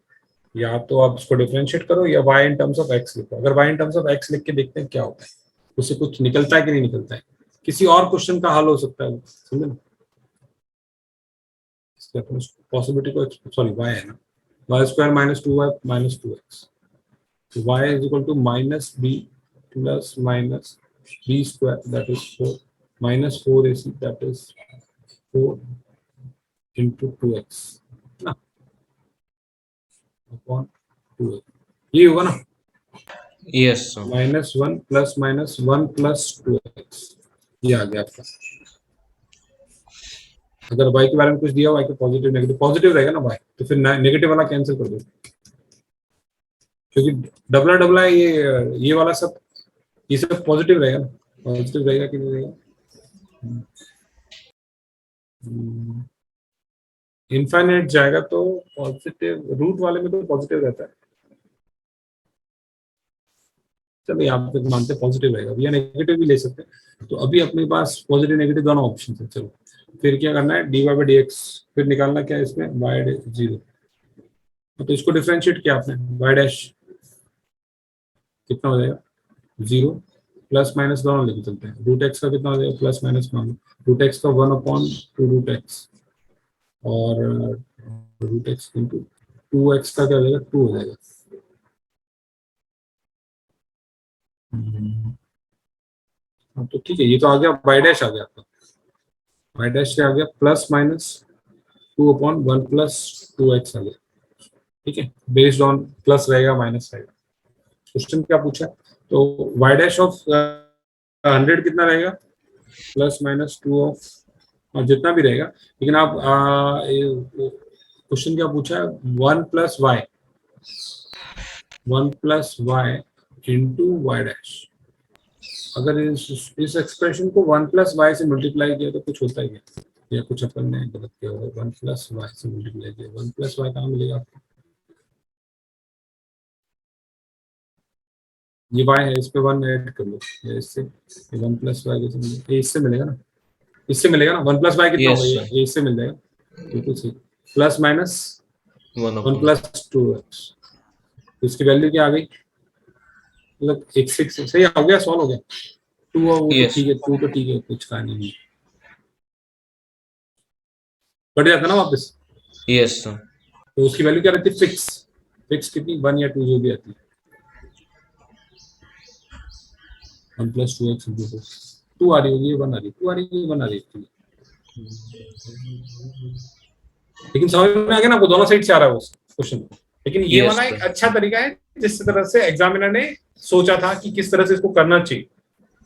या तो आप इसको डिफरेंशिएट करो या y in terms of x लिखो। अगर y in terms of x लिख के देखते हैं क्या होता है, उससे कुछ निकलता है कि नहीं निकलता है, किसी और क्वेश्चन का हल हो सकता है, समझे ना? पॉसिबिलिटी को, सॉरी वाई है ना, y square minus two y minus two x, तो y is equal to minus b plus minus b square that is four minus four a c that is four into two x ना अपॉन टू एक्स, ये होगा ना। Yes sir. Minus one plus two x, ये आ गया आपका। अगर y के बारे में कुछ दिया हुआ है कि पॉजिटिव नेगेटिव, पॉजिटिव रहेगा ना y, तो फिर नेगेटिव वाला कैंसिल कर दो, क्योंकि डबला डबला ये वाला सब, ये सब पॉजिटिव रहेगा ना। पॉजिटिव रहेगा कि नहीं रहेगा? इनफाइनाइट जाएगा तो पॉजिटिव, रूट वाले में तो पॉजिटिव रहता है। चलो यहाँ पे मानते पॉजिटिव रहेगा, या नेगेटिव भी ले सकते हैं। तो अभी अपने पास पॉजिटिव नेगेटिव दोनों ऑप्शन है। चलो फिर क्या करना है, d y by d x, फिर निकालना क्या है इसमें, वाई जीरो। तो इसको डिफरेंशिएट किया आपने, वाई डैश कितना हो जाएगा, जीरो, प्लस माइनस दोनों लेके चलते हैं। रूट एक्स का कितना हो जाएगा, प्लस माइनस मान लो, रूट एक्स का one upon two root x, और root x into two x का क्या हो जाएगा, टू हो जाएगा। हाँ, तो ठीक है, ये तो आ गया, वाई डैश आ गया आपका। वाई डैश से आ गया plus minus two upon one plus two x आ गया। ठीक है, बेस्ड ऑन प्लस रहेगा माइनस रहेगा। क्वेश्चन क्या पूछा, तो वाई डैश ऑफ 100 कितना रहेगा, प्लस माइनस टू ऑफ जितना भी रहेगा। लेकिन आप क्वेश्चन क्या पूछा है, one plus y into y dash. अगर इस एक्सप्रेशन को वन प्लस वाई से मल्टीप्लाई किया तो कुछ होता ही है, या कुछ अपन ने गलत किया होगा। वन प्लस वाई से मल्टीप्लाई किया, वन प्लस वाई कहाँ मिलेगा आपको, ये वाई है, इस पे वन ऐड कर लो, या इससे वन प्लस वाई कैसे मिलेगा, ये इससे मिलेगा ना, इससे मिलेगा ना। वन प्लस वाई कितना यस होगा, सर। ये इससे मिल जाएगा, बिल्कुल सही। Plus minus 1 one upon. Plus two x, इसकी वैल्यू क्या आ गई, मतलब एक सिक्स, सही हो गया, सॉल्व हो गया। टू और वो तो यस। ठीक है, टू तो ठीक है, कुछ का नहीं, कट जाता ना वापस। Yes sir. तो उसकी वैल्यू क्या रहती है, फिक्स। फिक्स कितनी, वन या टू जो भी आती है, one plus two x into two आ रही होगी, वन आ रही, टू आ रही है, वन आ रही है। लेकिन समझ में आ गया ना आपको, दोनों साइड से आ रहा है वो क्वेश्चन। लेकिन ये यस वाला एक सर। अच्छा तरीका है जिस तरह से एग्जामिनर ने सोचा था कि किस तरह से इसको करना चाहिए।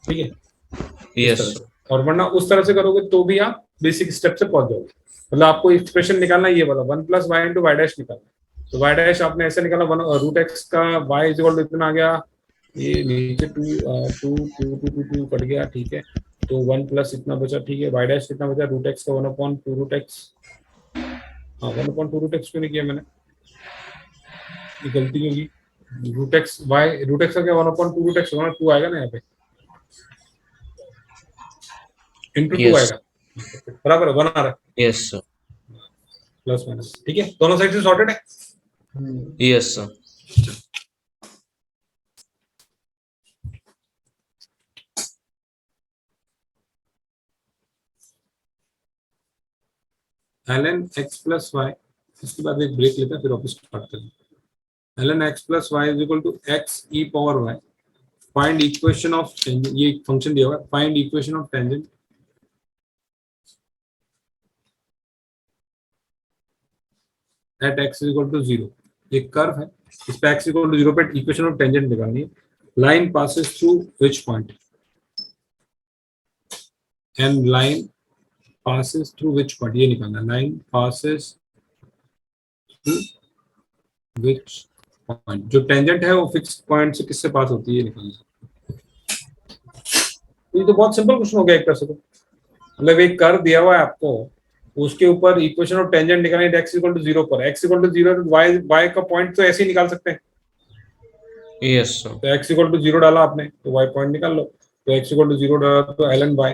ठीक है, इस यस तरह से। सर। और वरना उस तरह से करोगे तो भी आप बेसिक स्टेप से पहुंच जाओगे। मतलब आपको एक्सप्रेशन निकालना ये वाला, one plus y into y dash निकालना। तो वाई डैश आपने ऐसे निकाला, वन रूट एक्स का वाई इज इक्वल टू इतना आ गया, ये नीचे two two two two two two cut गया, ठीक है। तो वन प्लस इतना बचा, ठीक है। वाई डैश कितना बचा, रूट एक्स का one upon two root x, हाँ one upon two root x क्यों नहीं किया मैंने, ये गलती होगी। Root x y, root x का क्या, one upon two root x, one two आएगा ना यहाँ पे, इंटू टू यस। आएगा, बराबर है, वन आ रहा है, यस सर। प्लस माइनस, ठीक है, दोनों साइड से सॉर्टेड है। Yes sir. ln x plus y, इसके बाद एक ब्रेक लेते हैं फिर वापस स्टार्ट करेंगे। ln x plus y is equal to x e power y, find equation of tangent, ये फंक्शन दिया हुआ है, find equation of tangent at x equal to 0। एक कर्व है, इस पे x इक्वल टू 0 पे इक्वेशन ऑफ टेंजेंट निकालनी है। Line passes through which point, and line passes through which point, ये निकालना है। Line passes through which point, जो टेंजेंट है वो फिक्स पॉइंट से किससे पास होती है, ये निकालना है। ये तो बहुत सिंपल क्वेश्चन हो गया एक तरह से। तो मतलब एक कर्व दिया हुआ है आपको, उसके ऊपर इक्वेशन ऑफ टेंजेंट निकालनी है x इक्वल टू 0 पर। x इक्वल टू 0 तो y का पॉइंट तो ऐसे ही निकाल सकते हैं। Yes sir. तो x इक्वल टू 0 डाला आपने तो y पॉइंट निकाल लो। तो x इक्वल टू 0 डाला तो ln y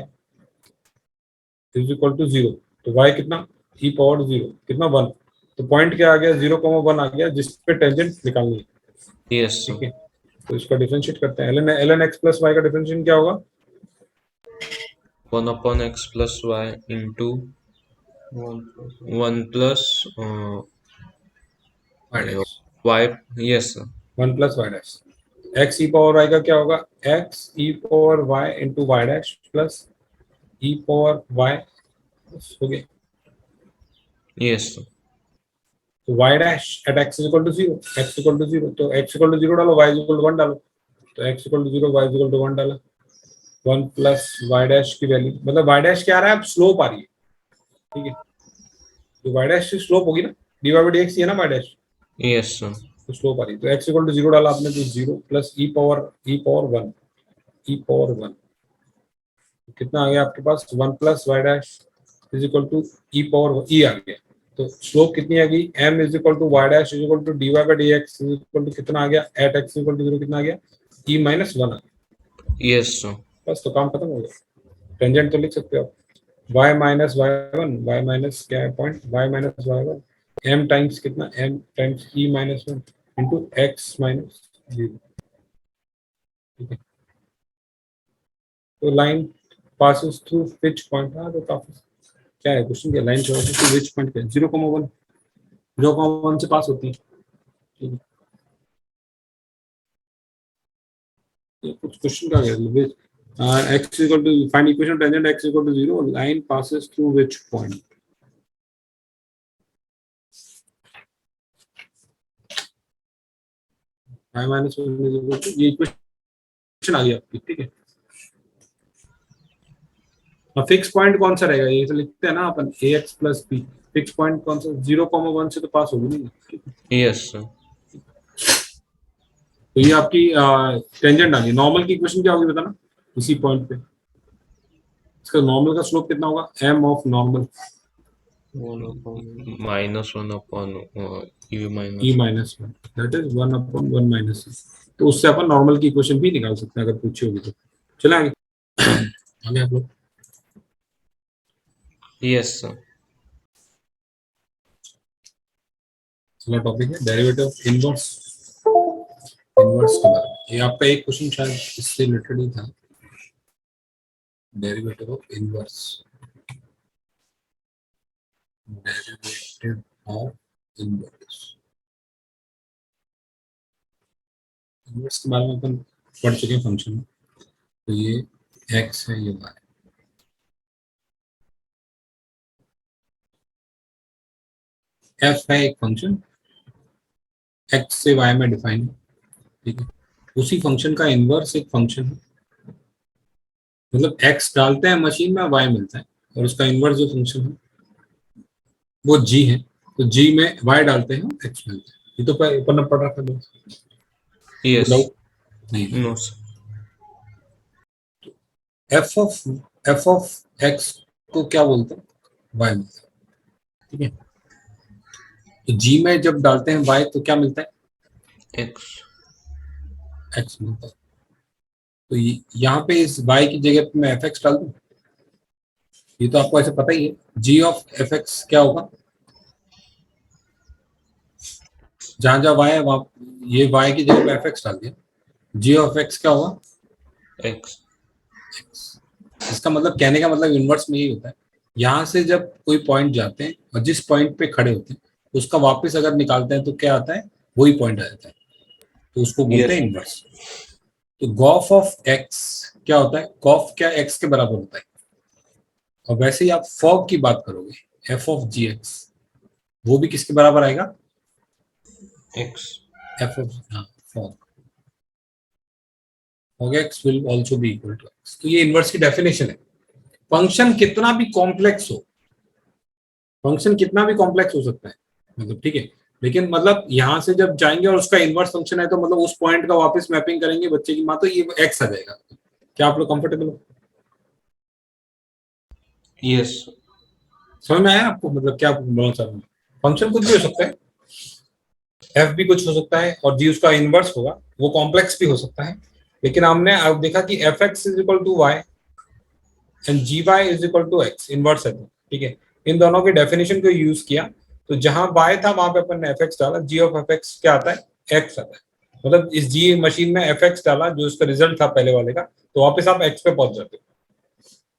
is equal to 0। तो y कितना, e पावर 0 कितना 1। तो पॉइंट क्या आ गया, 0,1 आ गया, जिस पे टेंजेंट निकालनी है। यस ठीक सर। है, तो इसका डिफरेंशिएट करते हैं। ln x प्लस y का डिफरेंशिएशन क्या होगा, 1/x plus y into 1 plus y dash, y. Yes sir. 1 plus y dash. x e power y का क्या होगा, x e power y into y dash plus e power y, हो गया। Yes sir. तो y dash at x equal to 0, x equal to 0, तो x इक्वल टू 0 डालो, y इक्वल टू 1 डालो। तो x equal to 0, y equal to 1 डाला। 1 प्लस y डैश की वैल्यू, मतलब y डैश क्या आ रहा है, अब स्लोप आ रही है। ठीक है, तो y डैश की स्लोप होगी ना, dy बाई dx ही है ना y डैश, यस सर। तो स्लोप आ रही है। तो x इक्वल टू 0 डाला आपने, तो 0 plus e power 1, e power 1 कितना आ गया आपके पास, 1 plus y dash is equal to e power e आ गया। तो स्लोप कितनी आ गई, m is equal to y dash is equal to dy by dx is equal to कितना आ गया, एट x इक्वल टू 0 कितना आ गया, e माइनस 1 आ गया। Yes sir. बस, तो काम खत्म हो गया। टेंजेंट तो लिख सकते हो आप, y minus y1, y minus क्या है point, y minus y1, m times कितना, m times e minus 1 into x minus 0। ठीक है, तो line passes through which point, हाँ तो काफी क्या है क्वेश्चन, क्या line passes through which point, क्या 0,1, 0,1 से पास होती है। ठीक है, ये कुछ क्वेश्चन का है, x equal to find equation tangent x equal to 0, line passes through which point. y minus 1 is equal to, ये इक्वेशन आ गई आपकी। ठीक है, और फिक्स पॉइंट कौन सा रहेगा, ये तो लिखते हैं ना अपन, ax plus b। Fix point कौन सा, 0,1 से तो पास होगी नहीं। Yes sir. तो ये आपकी टेंजेंट आ गई। नॉर्मल की इक्वेशन क्या होगी बताना, इसी पॉइंट पे इसका नॉर्मल का स्लोप कितना होगा, m of normal -1/e e minus. Minus 1, that is 1/1 minus. तो उससे अपन नॉर्मल की इक्वेशन भी निकाल सकते हैं अगर पूछी होगी तो। चले आगे आगे आप लोग। Yes sir. अगला टॉपिक है डेरिवेटिव ऑफ इनवर्स। इनवर्स के बारे में, ये आपका एक क्वेश्चन शायद इससे रिलेटेड ही था, derivative of inverse. Derivative of inverse, inverse के बारे में अपन पढ़ चुके हैं फंक्शन में। तो ये x है, ये y। f है एक फंक्शन, x से y में डिफाइन है। ठीक है, उसी फंक्शन का इनवर्स एक फंक्शन है, मतलब x डालते हैं मशीन में, y मिलता है, और उसका इनवर्स जो फंक्शन है वो g है। तो g में y डालते हैं, x मिलता है। ये तो ऊपर न पढ़ रखा था दोस्त, यस। डाउट नहीं। No sir. f of x को क्या बोलते हैं, y मिलता है। ठीक है, तो g में जब डालते हैं y तो क्या मिलता है, एक्स। x मिलता है। तो यहाँ पे इस y की जगह पे मैं fx डाल दूं, ये तो आपको ऐसे पता ही है। g ऑफ fx क्या होगा, जहां जहां y है वहां, ये y की जगह पे fx डाल दिया, g ऑफ x क्या होगा, एक्स। x। इसका मतलब, कहने का मतलब इनवर्स में यही होता है, यहाँ से जब कोई पॉइंट जाते हैं और जिस पॉइंट पे खड़े होते हैं उसका वापस अगर निकालते हैं तो क्या आता है, वही पॉइंट आ जाता है, तो उसको बोलते यस। हैं इनवर्स। तो गॉफ ऑफ एक्स क्या होता है, गॉफ क्या एक्स के बराबर होता है। और वैसे ही आप फॉग की बात करोगे, एफ ऑफ जी एक्स, वो भी किसके बराबर आएगा, एक्स। एफ ऑफ, हाँ, fog, fog x will also be equal to x. तो ये इनवर्स की डेफिनेशन है। फंक्शन कितना भी कॉम्प्लेक्स हो, फंक्शन कितना भी कॉम्प्लेक्स हो सकता है, मतलब ठीक है, लेकिन मतलब यहां से जब जाएंगे और उसका इनवर्स फंक्शन है तो मतलब उस पॉइंट का वापस मैपिंग करेंगे बच्चे की माँ, तो ये एक्स आ जाएगा। क्या आप लोग कंफर्टेबल हो, यस। समझ में आया आपको, मतलब क्या बोलना चाह रहा हूँ। फंक्शन कुछ भी हो सकता है, एफ भी कुछ हो सकता है और जी उसका इनवर्स होगा, वो कॉम्प्लेक्स भी हो सकता है। लेकिन हमने अब देखा कि f x is equal to y and g y is equal to x, inverse है तो ठीक है। इन दोनों के डेफिनेशन को यूज किया, तो जहां बाय था वहां पे अपन ने एफ एक्स डाला, जी ऑफ एफ एक्स क्या आता है, एक्स आता है। मतलब इस जी मशीन में एफ एक्स डाला जो उसका रिजल्ट था पहले वाले का, तो वापस आप एक्स पे पहुंच जाते हो,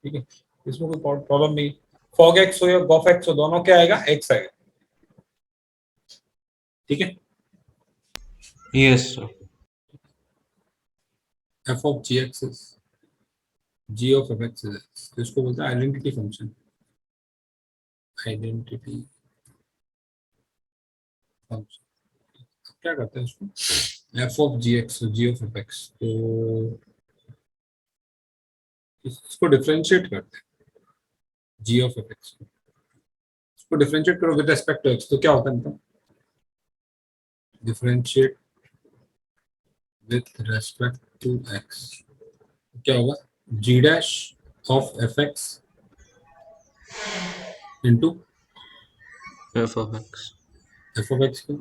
ठीक है, इसमें कोई प्रॉब्लम नहीं। फॉग एक्स हो या गॉफ एक्स हो, दोनों क्या आएगा, एक्स आएगा, ठीक है। Yes sir. F of g x is g of f x is x, तो इसको बोलते हैं आइडेंटिटी फंक्शन, आइडेंटिटी फंक्शन। क्या करते हैं उसको, f of g x, g of f x, तो इसको डिफरेंशिएट करते हैं, जी ऑफ एफ एक्स को डिफरेंशिएट करो विद रिस्पेक्ट टू एक्स, तो क्या होता है, मतलब differentiate with respect to x, क्या होगा, g dash of f x into f of x. F of x को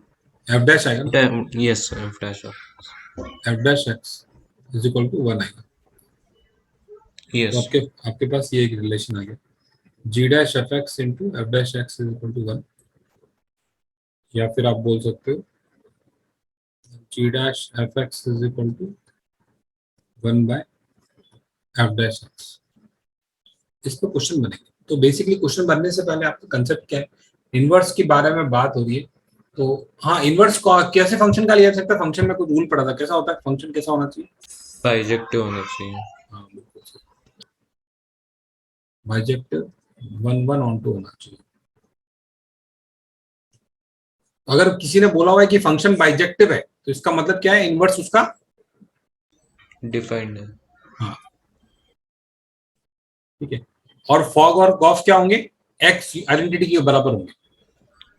एफ डैश आएगा ना, yes sir, f dash of. F dash x is equal to 1 आएगा। तो यस। आपके आपके पास ये एक रिलेशन आ गया, g dash f x into f dash x is equal to 1, या फिर आप बोल सकते हो g dash f x is equal to 1 by f dash x. इस पर क्वेश्चन बनेगा। तो बेसिकली क्वेश्चन बनने से पहले आपका कंसेप्ट क्या है, इनवर्स के बारे में बात हो रही है। तो हाँ, इनवर्स को कैसे फंक्शन का लिया जा सकता है, फंक्शन में कुछ रूल पड़ा था, कैसा होता है फंक्शन, कैसा होना चाहिए, बाइजेक्टिव होना चाहिए। हाँ बिल्कुल सही, बाइजेक्टिव 1 1 ऑन 2 होना चाहिए। अगर किसी ने बोला हुआ है कि फंक्शन बाइजेक्टिव है, तो इसका मतलब क्या है, इनवर्स उसका, डिफाइंड है। हाँ ठीक है। और फॉग और गॉफ क्या होंगे, एक्स आइडेंटिटी के बराबर होंगे,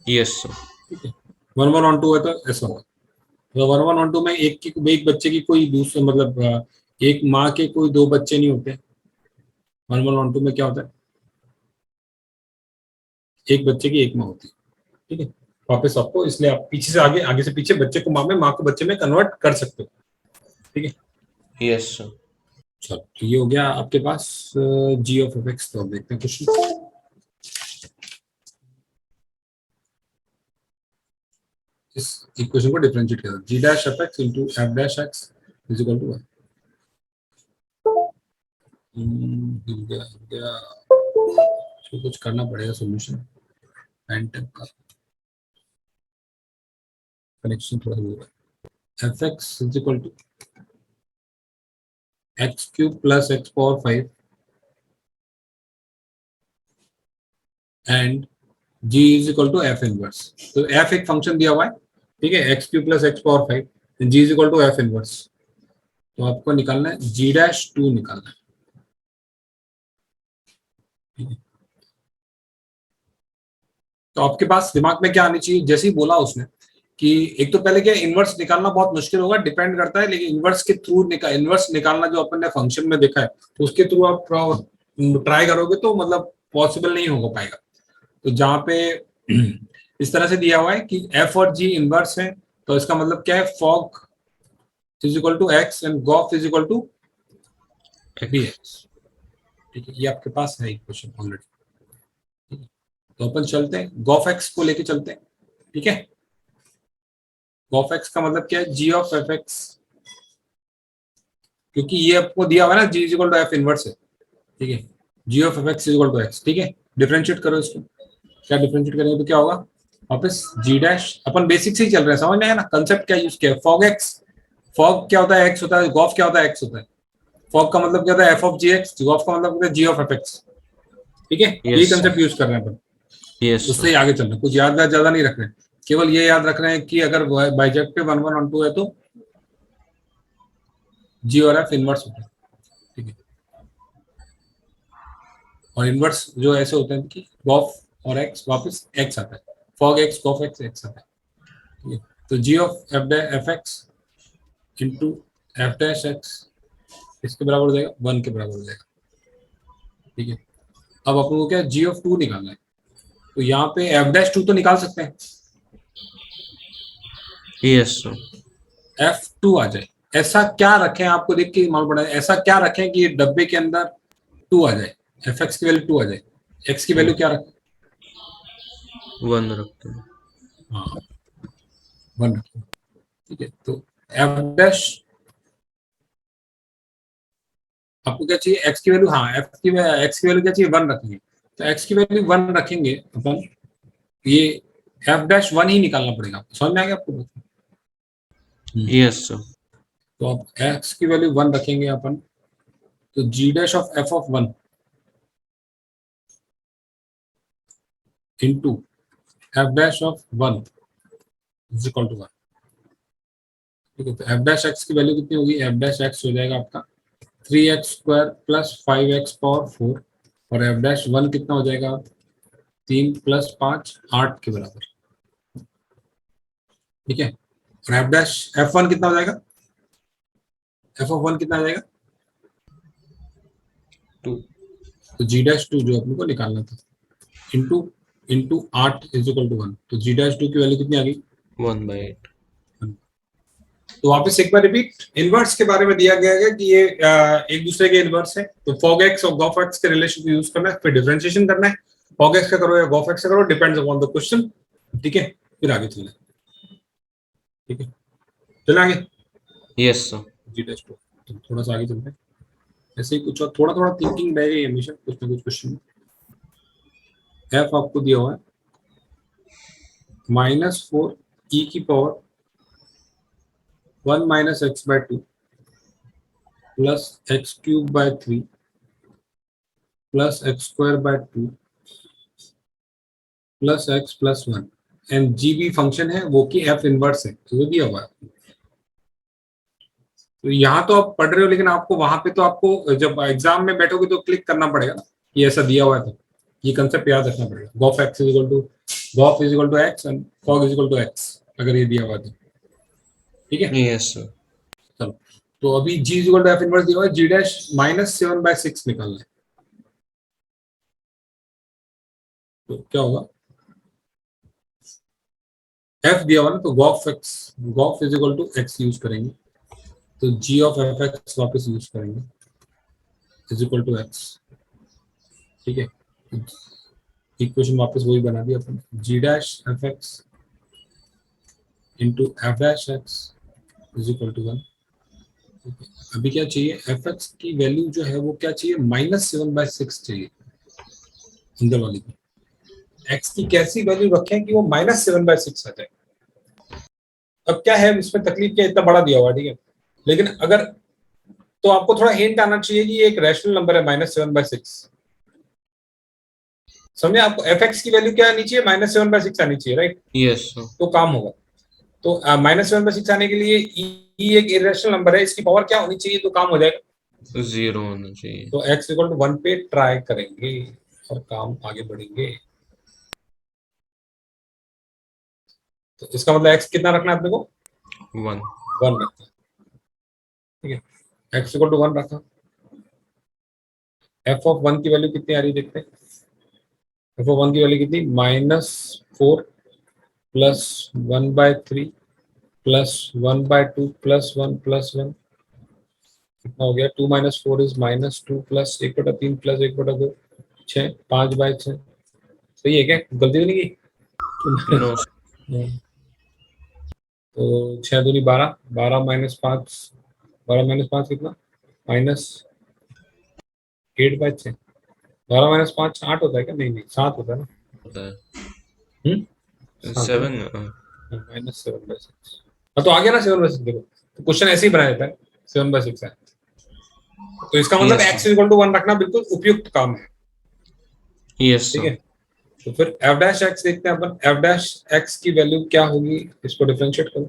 यस सर। ठीक है। 1 1 ऑन 2 है तो ऐसा होगा। तो 1 1 ऑन 2 में एक बच्चे की कोई दूसरे, मतलब एक माँ के कोई दो बच्चे नहीं होते। 1 1 ऑन 2 में क्या होता है, एक बच्चे की एक माँ होती है, ठीक है। वापस आपको, इसलिए आप पीछे से आगे, आगे से पीछे, बच्चे को माँ में, माँ को बच्चे में कन्वर्ट कर सकते हो, ठीक है। Yes sir. चलो, तो ये हो गया आपके पास जी ऑफ एफ एक्स। तो अब देखते हैं क्वेश्चन। इस इक्वेशन को डिफरेंशिएट करें, g dash f x into f dash x is equal to 1। इसको कुछ करना पड़ेगा सोल्यूशन, एंड टाइप का कनेक्शन थोड़ा दूर है। F x is equal to x cube plus x power 5 and g is equal to f inverse. तो एफ एक फंक्शन दिया हुआ है, ठीक है, x cube plus x power 5, g is equal to f inverse. तो आपको निकालना है जी डैश 2 निकालना है, ठीक है। तो आपके पास दिमाग में क्या आनी चाहिए, जैसे ही बोला उसने कि एक तो पहले क्या, इनवर्स निकालना बहुत मुश्किल होगा, डिपेंड करता है, लेकिन इनवर्स के थ्रू इनवर्स निकालना जो अपन ने फंक्शन में देखा है, तो उसके थ्रू आप ट्राई करोगे तो मतलब पॉसिबल नहीं हो पाएगा। तो जहाँ पे इस तरह से दिया हुआ है कि एफ और जी इनवर्स है, तो इसका मतलब क्या है, fog is equal to x and gof is equal to b x. X, ठीक है। ये आपके पास है इक्वेशन ऑलरेडी, ठीक है। तो अपन चलते हैं, गॉफ एक्स को लेके चलते हैं, ठीक है। गॉफ एक्स का मतलब क्या है, जी ऑफ एफ एक्स, क्योंकि ये आपको दिया हुआ है ना, g is equal to f inverse है, ठीक है। G of f x is equal to x, ठीक है। डिफरेंशिएट करो इसको, क्या डिफरेंशिएट करेंगे तो क्या होगा, वापस जी डैश, अपन बेसिक से ही चल रहे हैं, समझ में आया ना कंसेप्ट, क्या यूज किया, फॉग एक्स फॉग क्या होता है, एक्स होता है, गॉफ क्या होता है, एक्स होता है। फॉग का मतलब क्या होता है, f of g x, gof का मतलब होता है जी ऑफ एफ एक्स। ठीक है, यही यस कंसेप्ट यूज कर रहे हैं अपन, यस उससे ही आगे चल रहे हैं, कुछ याद ज्यादा नहीं रख रहे हैं, केवल ये याद रख रहे हैं कि अगर बाइजेक्टिव 1 1 1 2 है तो जी और एफ इनवर्स होता है। ठीक है, और इनवर्स जो ऐसे होते हैं कि गॉफ और एक्स वापस एक्स आता है, fog x gof x x आता है। ठीक है, तो g of f x into f dash x इसके बराबर हो जाएगा 1 के बराबर हो जाएगा। ठीक है, अब अपन को क्या जी ऑफ 2 निकालना है, तो यहाँ पे एफ डैश 2 तो निकाल सकते हैं, यस एफ 2 आ जाए। ऐसा क्या रखें, आपको देख के मालूम पड़ा है, ऐसा क्या रखें कि ये डब्बे के अंदर 2 आ जाए, एफ एक्स की वैल्यू 2 आ जाए, एक्स की वैल्यू क्या रखें, 1 रखते हैं। हाँ 1 रखें। ठीक है, तो एफ डैश आपको क्या चाहिए, एक्स की वैल्यू, हाँ एक्स की वैल्यू क्या चाहिए, 1 रखेंगे, तो एक्स की वैल्यू 1 रखेंगे अपन, ये एफ डैश 1 ही निकालना पड़ेगा आपको, समझ में आ गया आपको। यस तो अब एक्स की वैल्यू 1 रखेंगे अपन, तो g dash of f of 1 into f dash of 1 is equal to 1। ठीक है, तो एफ डैश एक्स की वैल्यू कितनी होगी, एफ डैश एक्स हो जाएगा आपका 3x² प्लस 5x पावर 4, और एफ डैश 1 कितना हो जाएगा, 3 प्लस 5 8 के बराबर। ठीक है, और एफ डैश F1 कितना हो जाएगा, एफ ऑफ 1 कितना आ जाएगा, 2 तो जी डैश 2 जो अपने को निकालना था, into into 8 is equal to 1, तो जी डैश 2 की वैल्यू कितनी आ गई, 1/8। तो वापस एक बार रिपीट, इनवर्स के बारे में दिया गया है कि ये एक दूसरे के इनवर्स है, तो फॉग एक्स और गॉफ एक्स के रिलेशन को यूज करना है, फिर डिफरेंशिएशन करना है, फॉग एक्स का करो या गॉफ एक्स का करो, डिपेंड्स अपॉन द क्वेश्चन। ठीक है, फिर आगे चलना है। ठीक है, चलो आगे, यस सर जी टेस्ट तो थोड़ा सा आगे चलते हैं, ऐसे ही कुछ और थोड़ा थोड़ा थिंकिंग रहेगी हमेशा कुछ ना कुछ क्वेश्चन में। एफ आपको दिया हुआ है -4 e⁻1 -x/2 plus x³ 3 plus x² 2 plus x plus 1, and g भी फंक्शन है वो कि एफ इनवर्स है, तो वो दिया हुआ है। तो यहाँ तो आप पढ़ रहे हो, लेकिन आपको वहां पे तो आपको जब एग्जाम में बैठोगे तो क्लिक करना पड़ेगा ना, ये ऐसा दिया हुआ है, तो ये कंसेप्ट याद रखना पड़ेगा, gof is equal to x and fog is equal to x, अगर ये दिया हुआ है तो। ठीक है, यस सर चलो, तो अभी g is equal to f inverse दिया हुआ है, जी डैश -7/6 निकालना है, तो क्या होगा, एफ दिया हुआ ना, तो gof is equal to x use करेंगे, तो जी ऑफ एफ एक्स वापस यूज करेंगे, इज इक्वल टू एक्स। ठीक है, इक्वेशन वापस वही बना दिया अपन, g dash f x into f dash x is equal to 1। अभी क्या चाहिए, एफ एक्स की वैल्यू जो है वो क्या चाहिए, -7/6 चाहिए अंदर वाली की, एक्स की कैसी वैल्यू रखें कि वो -7/6 आ जाए। अब क्या है इसमें तकलीफ, क्या इतना बड़ा दिया हुआ, ठीक है, लेकिन अगर, तो आपको थोड़ा हिंट आना चाहिए कि ये एक रैशनल नंबर है -7/6, समझे, आपको एफ एक्स की वैल्यू क्या आनी चाहिए, -7/6 आनी चाहिए, राइट, यस सर तो काम होगा। तो -7/6 आने के लिए ई एक इरेशनल नंबर है, इसकी पावर क्या होनी चाहिए, तो काम हो जाएगा, 0 होना चाहिए। तो x इक्वल टू 1 पे ट्राई करेंगे और काम आगे बढ़ेंगे। तो इसका मतलब x कितना रखना है अपने को, 1 1 रखना है। ठीक है, x इक्वल टू 1 रखा, f ऑफ 1 की वैल्यू कितनी आ रही है देखते हैं, f ऑफ 1 की वैल्यू कितनी, -4 प्लस 1/3 प्लस 1/2 प्लस 1 प्लस 1, कितना हो गया, 2 - 4 इज -2 प्लस 1/3 प्लस 1/2 6 5/6, सही है क्या, गलती तो नहीं नो की। तो 6 दूनी 12, 12 - 5, 12 - 5 कितना, -8/6, 12 - 5 8 होता है क्या, नहीं नहीं 7 होता है ना, होता है 7 है 7 ना, -7/6, हाँ तो आ गया ना 7/6, देखो तो क्वेश्चन ऐसे ही बना देता है 7/6 है, तो इसका मतलब Yes, x इक्वल टू 1 रखना बिल्कुल उपयुक्त काम है। yes, ठीक sir. है, तो फिर एफ डैश एक्स देखते हैं अपन, एफ डैश एक्स की वैल्यू क्या होगी, इसको डिफरेंशिएट करो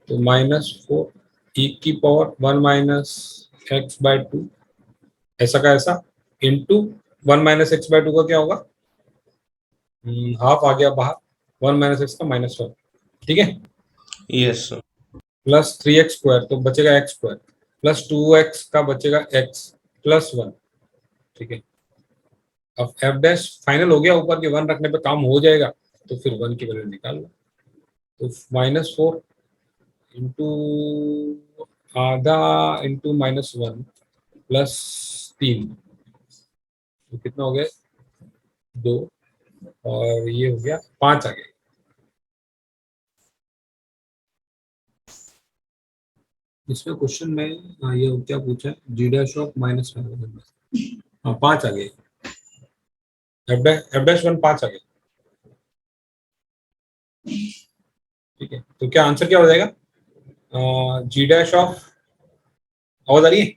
तो -4 e की पावर 1 माइनस एक्स बाय 2 ऐसा का ऐसा इंटू 1 माइनस एक्स बाय 2 का क्या होगा, हाफ आ गया बाहर, 1 माइनस एक्स का -1, ठीक है, Yes, sir. प्लस 3x² तो बचेगा x² प्लस 2x का बचेगा x प्लस 1, ठीक है। अब एफ डैश फाइनल हो गया, ऊपर के 1 रखने पे काम हो जाएगा, तो फिर 1 की वैल्यू निकाल लो, तो -4 इंटू आधा इंटू -1 प्लस 3, तो कितना हो गया 2, और ये हो गया 5 आ गया। इसमें क्वेश्चन में ये क्या पूछा है, जी डैश ऑफ -1, हाँ 5 आ गए, एफ डैश 1 5 आ गए, ठीक है। तो क्या आंसर क्या हो जाएगा, जी डैश ऑफ, आवाज आ रही है,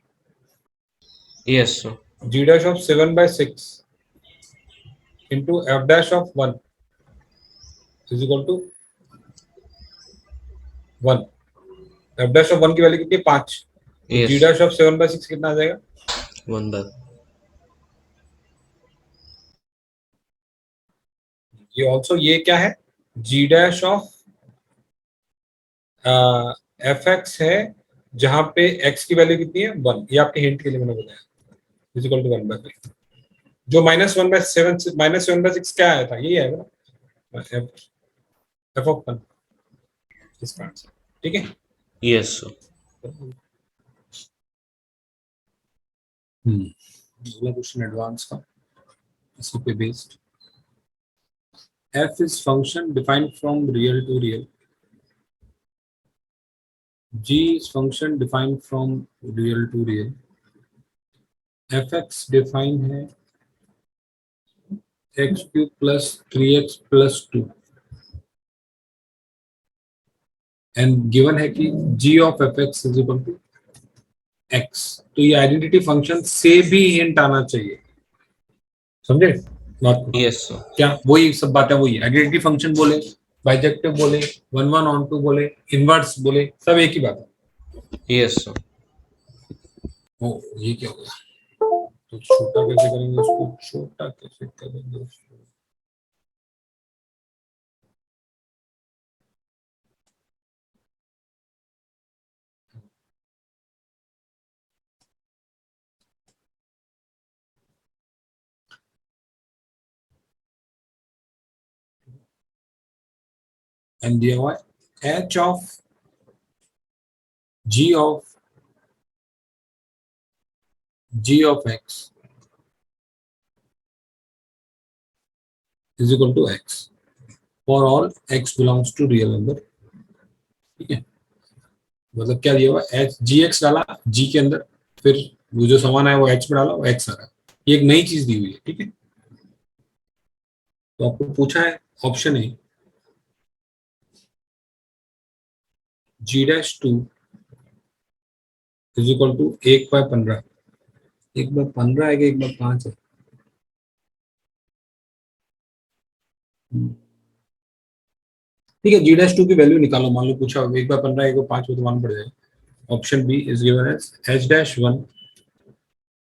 Yes, sir. G dash of 7/6 into f dash of 1 is equal to 1। F dash of 1 की वैल्यू कितनी है 5, तो जी Yes, डैश ऑफ 7/6 कितना आ जाएगा, 1 by. ये ऑल्सो ये क्या है, जी डैश ऑफ एफ एक्स है, जहां पे एक्स की वैल्यू कितनी है 1, ये आपके हिंट के लिए मैंने बताया, इज इक्वल टू 1/3, जो -1/7 -7/6 क्या आया था, यही आएगा ना, एफ ऑफ 1, इसका आंसर, ठीक है। Yes, sir. अगला क्वेश्चन एडवांस का, इसी पे based, f is function defined from real to real, g is function defined from real to real, fx define है x³ plus 3x plus 2, and given है कि g of fx is equal to x, तो ये आइडेंटिटी फंक्शन से भी हिंट आना चाहिए, समझे बात को, Yes, sir. क्या वही सब बातें वही है, आइडेंटिटी फंक्शन बोले, बाइजेक्टिव बोले, 1 1 ऑन 2 बोले, इनवर्स बोले, सब एक ही बात है। Yes, sir. ओ ये क्या हो गया, तो छोटा कैसे करेंगे उसको, छोटा कैसे करेंगे उसको, एंड दिया हुआ है h of g of x is equal to x for all x belongs to real number, ठीक है। मतलब क्या दिया हुआ है, h gx डाला g के अंदर, फिर वो जो समान है वो h में डाला, वो x आ रहा है, ये एक नई चीज दी हुई है, ठीक है। तो आपको पूछा है option a g-2 is equal to 1/15, 1/15 है कि 1/5 है, ठीक है। g-2 की वैल्यू निकालो, मान लो पूछा 1/15 1/5 को तो मान पड़ जाएगा। Option b is given as h-1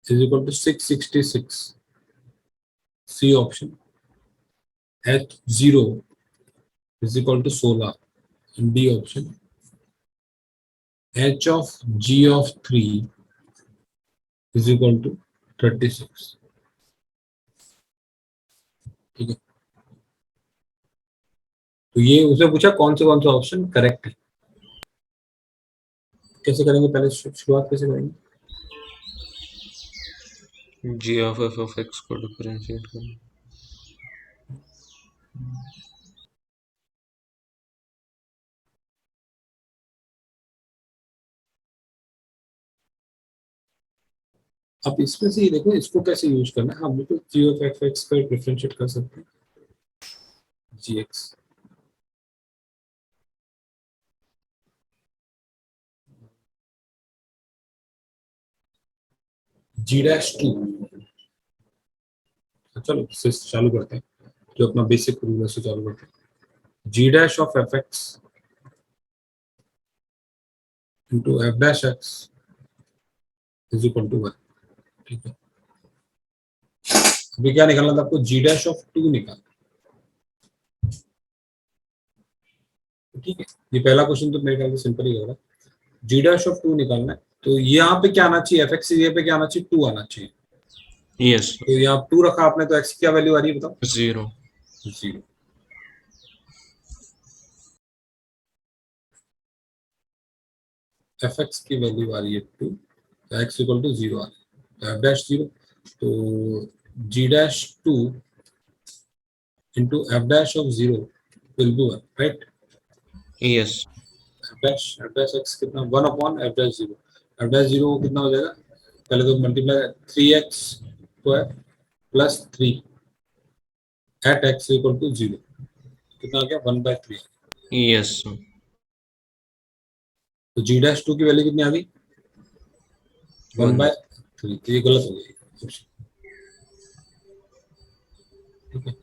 is equal to 666, c option h0 is equal to 16, d option h of g of 3 is equal to 36, ठीक है। तो ये उसने पूछा कौन सा ऑप्शन करेक्ट है, कैसे करेंगे, पहले शुरुआत कैसे करेंगे, G of f of x को डिफरेंशिएट करें. अब इसमें से ये देखो इसको कैसे यूज करना है, हम बिल्कुल जी ऑफ एफ एक्स पर डिफरेंशिएट कर सकते हैं, जी एक्स G-2, चलो इससे चालू करते हैं, जो अपना बेसिक रूल है से चालू करते हैं। G dash of fx into f dash x is equal to 1। ठीक है, अभी क्या निकालना था आपको? G dash of 2 निकालना। ठीक है, ये पहला क्वेश्चन तो मेरे ख्याल से सिंपल ही होगा। G dash of 2 निकालना है, तो यहाँ पे क्या आना चाहिए? fx पे क्या आना चाहिए? 2 आना चाहिए। यस तो यहाँ 2 रखा आपने, तो x की क्या वैल्यू आ रही है बताओ? 0 0। fx की वैल्यू आ रही है 2, तो x इक्वल टू 0 आ रहा है, तो f dash 0, तो g dash 2 into f dash of 0 will be 1, right? Yes f dash x कितना? 1 upon f dash 0। f dash 0 कितना हो जाएगा? पहले तो multiply 3x square plus 3 at x equal to 0, कितना आ गया? 1/3। यस तो g dash 2 की वैल्यू कितनी आ गई? 1/3। तो ये गलत हो गई ऑप्शन। ठीक है,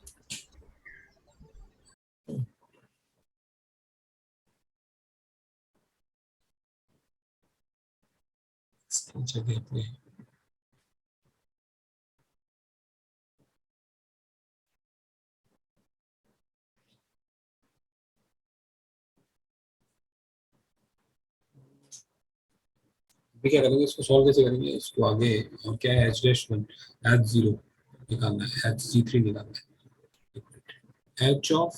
इसकी जगह पे अभी क्या करेंगे? इसको सॉल्व कैसे करेंगे? इसको आगे और क्या है? h dash 1 h 0 निकालना है, h g3 निकालना है। h of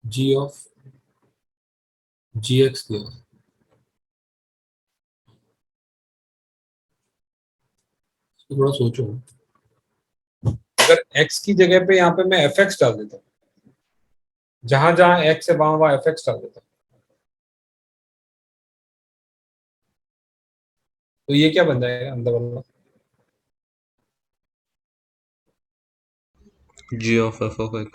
g of gx दिया हुआ है। इसको थोड़ा सोचो, अगर x की जगह पे यहाँ पे मैं fx डाल देता हूँ, जहां जहां x है वहां वहां fx डाल देता हूँ, तो ये क्या बन जाएगा अंदर वाला? g of f of x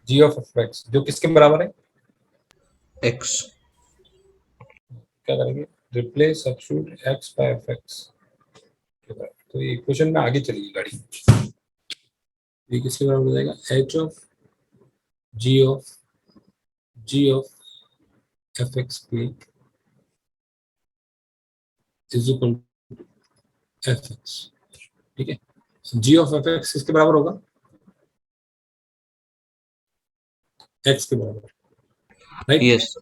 g of fx, जो किसके बराबर है? x क्या करेंगे? Replace substitute x by fx के बराबर। तो ये इक्वेशन में आगे चलेगी गाड़ी। ये किसके बराबर हो जाएगा? h of g of fx p is equal to fx। ठीक है, g of fx किसके बराबर होगा? x के बराबर, राइट? यस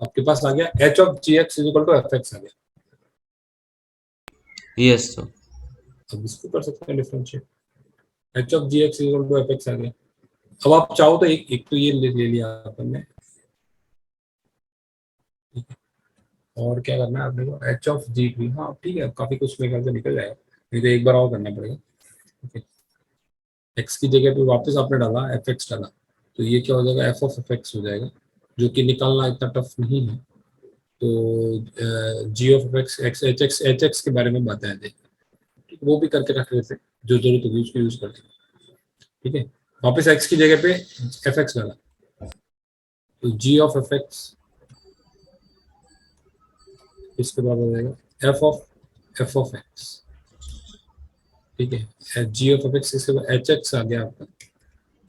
आपके पास आ गया h of gx is equal to fx आ गया। यस अब इसको कर सकते हैं differentiate, h of gx is equal to fx आ गया। अब आप चाहो तो एक एक तो ये ले लिया अपन ने, और क्या करना है आपने को? h of g3, हाँ ठीक है, काफी कुछ मेरे ख्याल से निकल जाएगा, नहीं तो एक बार और करना पड़ेगा। ठीक है, x की जगह पे वापस आपने डाला fx डाला, तो ये क्या हो जाएगा? f of fx हो जाएगा, जो कि निकालना इतना टफ नहीं है। तो g of fx x hx के बारे में बताया थे, वो भी करके रख लेते, जो जरूरत होगी उसको यूज करते। ठीक है, वापस x की जगह पे fx डाला, तो g of fx इसके बराबर हो जाएगा f of x। ठीक है, g of fx इसके बाद hx आ गया आपका,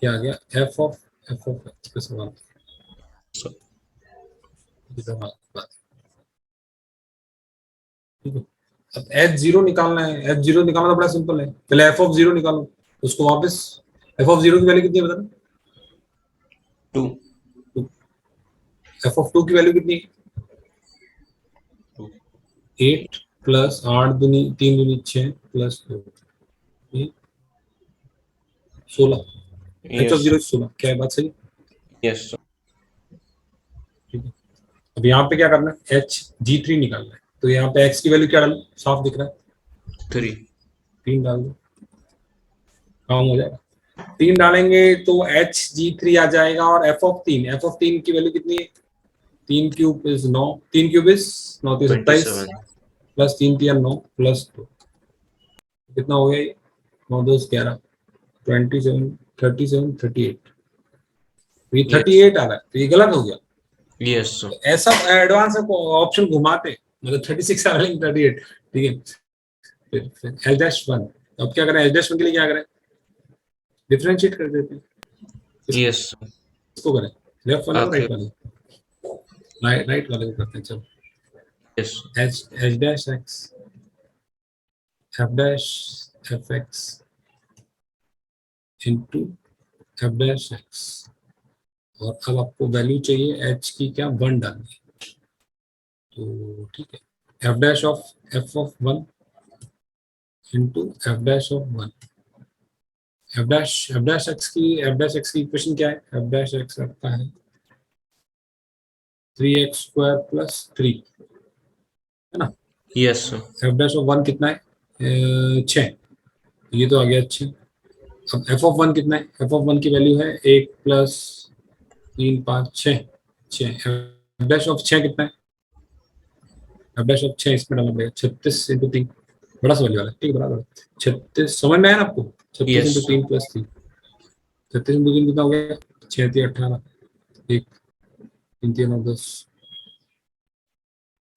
क्या आ गया? f of x के समान। ठीक है, अब h0 निकालना है। h0 निकालना बड़ा सिंपल है, पहले f of 0 निकालो, उसको वापस f of 0 की वैल्यू कितनी है बताना? 2 f of 2 की वैल्यू कितनी है? 8 प्लस 8 दूनी 3 दूनी 6 प्लस 2 16। h of यस 0 16, क्या है बात सही? यस ठीक है, अब यहाँ पे क्या करना है? h g3 निकालना है, तो यहाँ पे x की वैल्यू क्या डालो? साफ दिख रहा है, 3 3 डाल दो, काम हो जाएगा। 3 डालेंगे तो h g3 आ जाएगा, और f of 3 की वैल्यू कितनी है? 3 cube is 9, 3 cube is 9 27 27 plus 3 3 9 plus 2, कितना हो गया ये? 9 2 11 27 37 38। ये 38 आ रहा है, तो ये गलत हो गया। यस सर, ऐसा एडवांस ऑप्शन घुमाते, मतलब 36 आ रहा है, 38, ठीक है। फिर एच डैश वन, अब क्या करें, एच डैश वन के लिए क्या करें, डिफरेंशिएट कर देते हैं। यस सर, इसको करें, लेफ्ट वाले को आखिर राइट वाले को, राइट वाले को करते हैं। चलो, yes H dash x F dash f x into f dash x, और अब आपको वैल्यू चाहिए एच की, क्या 1 डालनी, तो ठीक है, F dash of one into f dash of one. F dash x की इक्वेशन क्या है, एफ डैश एक्स आपका है 3x स्क्वायर प्लस 3, है ना। Yes sir, f dash of one कितना है, 6, ये तो आ गया 6। अब एफ ऑफ वन कितना है, एफ ऑफ वन की वैल्यू है 1 प्लस 3 5 6, 6। एफ डैश ऑफ 6 कितना है, एफ डैश ऑफ 6 इसमें डालना पड़ेगा 36 इंटू 3, बड़ा सा वैल्यू वाला, ठीक है, बराबर 36, समझ में आया ना आपको, 36 yes into sir, 3 plus 3, 36 into 3 कितना हो गया, 6 3 18, 1 3 3 9 10,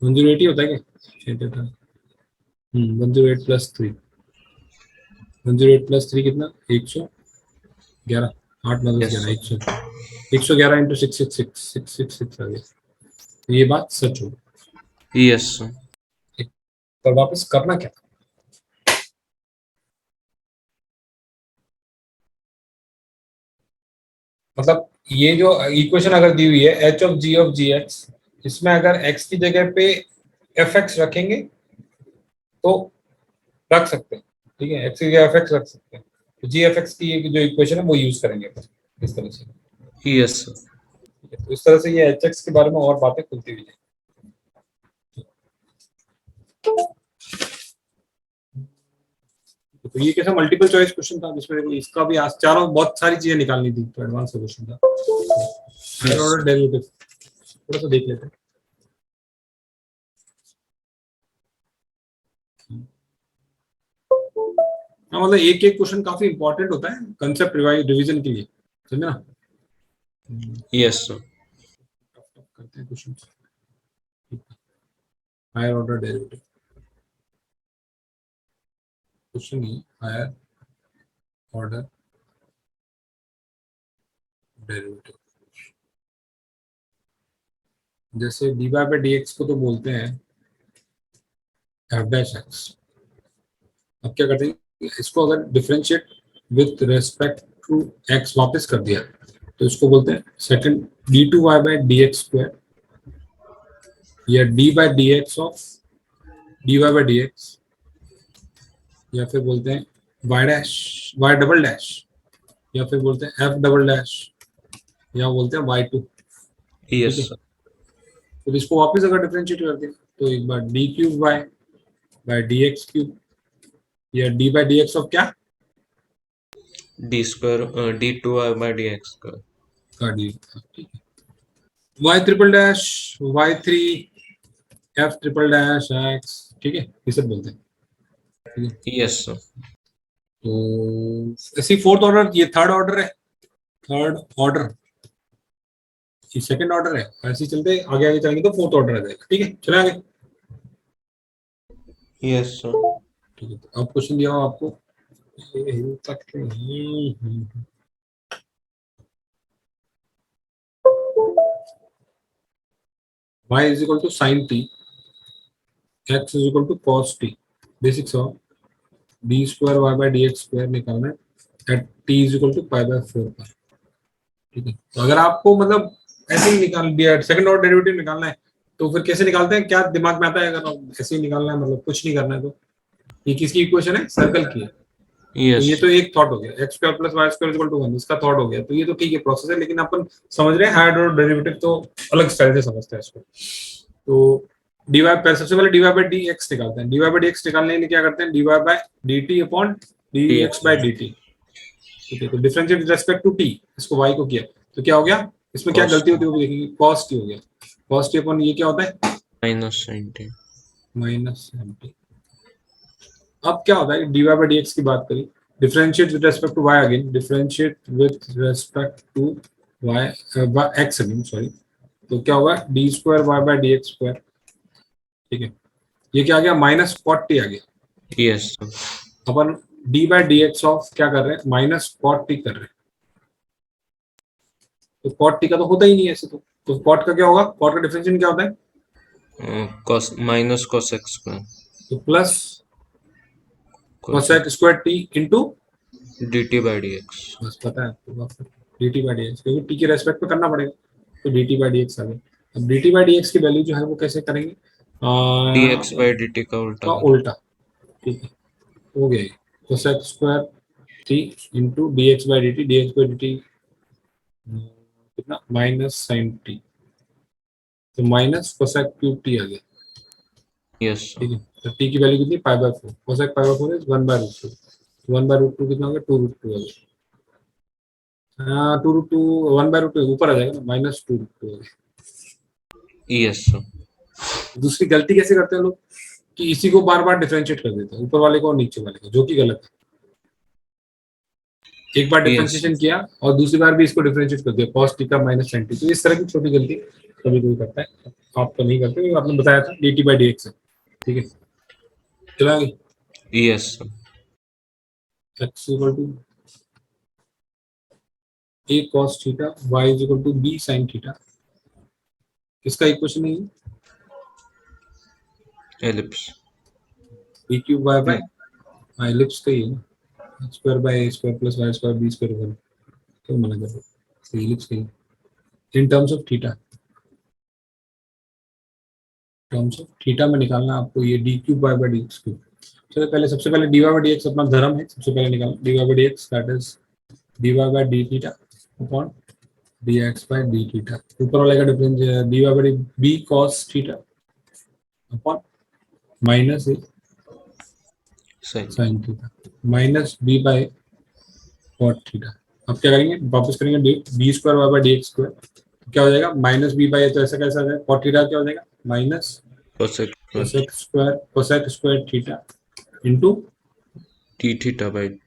108 होता है क्या, 6 3 18, 108 प्लस 3, 108 प्लस 3 कितना, 111, 8 9 10 यस 11, सर, 111 इंटू 666 आ गया, तो ये बात सच हो। यस सर, पर वापस करना क्या था, मतलब ये जो इक्वेशन अगर दी हुई है एच ऑफ जी एक्स, इसमें अगर एक्स की जगह पे एफ एक्स रखेंगे तो रख सकते हैं, ठीक है, एक्स की जगह एफ एक्स रख सकते हैं, तो जी एफ एक्स की जो इक्वेशन है वो यूज करेंगे अपन इस तरह से, यस सर, ठीक है? तो इस तरह से ये एच एक्स के बारे में और बातें खुलती हुई जाएंगी। तो ये कैसा मल्टीपल चॉइस क्वेश्चन था जिसमें देखो इसका भी आज चारों बहुत सारी चीजें निकालनी थी, तो एडवांस क्वेश्चन था। हायर ऑर्डर डेरिवेटिव थोड़ा सा देख लेते हैं। हाँ, मतलब एक एक क्वेश्चन काफी इंपॉर्टेंट होता है कंसेप्ट रिवीजन के लिए, समझे ना। यस सर, करते हैं question, higher order derivative question ही हायर ऑर्डर डेरिवेटिव, जैसे d y by d x को तो बोलते हैं एफ डैश एक्स। अब क्या करते हैं, इसको अगर differentiate with respect to x वापस कर दिया तो इसको बोलते हैं second d two y by d x square, या d by d x of d y by d x, या फिर बोलते हैं y dash y double dash, या फिर बोलते हैं एफ डबल डैश, या बोलते हैं वाई टू, ठीक यस है। सर, तो इसको वापस अगर डिफरेंशिएट करते हैं तो एक बार d cube y by d x cube, या d by d x of क्या, d square d two i by d x का, का डी, ठीक है, y triple dash y three f triple dash x, ठीक है, ये सब बोलते हैं, ठीक है। यस सर, तो ऐसे फोर्थ ऑर्डर, ये थर्ड ऑर्डर है, थर्ड ऑर्डर, ये सेकंड ऑर्डर है, ऐसे ही चलते आगे आगे चलेंगे तो फोर्थ ऑर्डर आ जाएगा, ठीक है, चले आगे, यस सर, ठीक है। तो अब क्वेश्चन दिया हो आपको ये तक y is equal to sin t, x is equal to cos t, basics of d square y by dx square निकालना है eight t is equal to pi by 4 पर, ठीक है। तो अगर आपको मतलब ऐसे ही निकाल दिया, सेकंड ऑर्डर डेरिवेटिव निकालना है तो फिर कैसे निकालते हैं, क्या दिमाग में आता है, अगर ऐसे ही निकालना है मतलब कुछ नहीं करना है तो, ये किसकी इक्वेशन है, सर्कल की है, तो यस ये तो एक थॉट हो गया, x square plus y square equal to 1, इसका थॉट हो गया, तो ये तो ठीक है प्रोसेस है, लेकिन अपन समझ रहे हैं हायर ऑर्डर डेरिवेटिव तो अलग स्टाइल से समझते हैं इसको। तो डीवाई पर सबसे पहले डीवाई बाई डी एक्स निकालते हैं, डीवाई बाई डी एक्स निकालने के लिए क्या करते हैं, dy by d t upon d x by d t, ठीक है। तो differentiate with respect to t, इसको वाई को किया तो क्या हो गया, इसमें क्या गलती होती है वो भी देखेंगे, कॉस टी हो गया, कॉस टी अपॉन ये क्या होता है minus sine t, minus m t. अब क्या होता है, डीवाई बाई डी एक्स की बात करी, differentiate with respect to y, again differentiate with respect to y x again sorry, तो क्या होगा d square y by d x square, ठीक है। ये क्या आ गया माइनस कॉट टी आ गया। यस सर, अपन d by d x of क्या कर रहे हैं माइनस कॉट टी कर रहे हैं, तो कॉट टी का तो होता ही नहीं है ऐसे तो कॉट का क्या होगा, कॉट का डिफरेंशियल क्या होता है, कॉस माइनस कॉसेक स्क्वायर तो plus cosec cosec square t into, d t by d x, बस पता है आपको d t by d x, क्योंकि टी के रेस्पेक्ट में करना पड़ेगा, तो d t by d x आ गया। अब d t by d x की वैल्यू जो है वो कैसे करेंगे, d x by d t का उल्टा का कर। उल्टा, ठीक है, हो गया ये cosec square t into d x by d T, D x by d T कितना माइनस साइन टी, तो माइनस कोसेक क्यूब टी आ गया, यस सर, ठीक है। तो टी की वैल्यू कितनी pi by four, cosec pi by four is one by root two, one by root two कितना हो गया टू रूट टू आ गया, हाँ two root two, one by root two ऊपर आ जाएगा ना, माइनस टू रूट टू आ गया। यस सर, दूसरी गलती कैसे करते हैं लोग कि इसी को बार बार डिफरेंशिएट कर देते हैं, ऊपर वाले को और नीचे वाले को, जो कि गलत है। एक बार यस डिफरेंशिएशन किया और दूसरी बार भी इसको डिफरेंशिएट कर दिया cos टी का माइनस साइन टी, तो इस तरह की छोटी गलती कभी कोई करता है, आप तो नहीं करते, आपने बताया था d t by d x है, ठीक है। चला yes sir, x equal to a cos theta, y is equal to b sine theta, किसका इक्वेशन है ये, ellipse, b cube y by ellipse का ही है ना, square by a square plus y square b square one, क्यों मना कर रहे हो, तो एलिप्स का ही in terms of theta, terms of theta में निकालना आपको ये d cube y by d x cube. चलो पहले सबसे पहले d y by d x अपना धर्म है, सबसे पहले निकालना d y by d x that is d y by D theta upon d x by D theta, ऊपर वाले का difference d y by b cos theta upon minus a सही, sine theta minus b by cot theta. अब क्या करेंगे वापस करेंगे b square y by d x square, तो क्या हो जाएगा माइनस बी बाय, तो ऐसा कैसा आ जाएगा कॉट थीटा क्या हो जाएगा minus cosec cosec square theta into t theta by d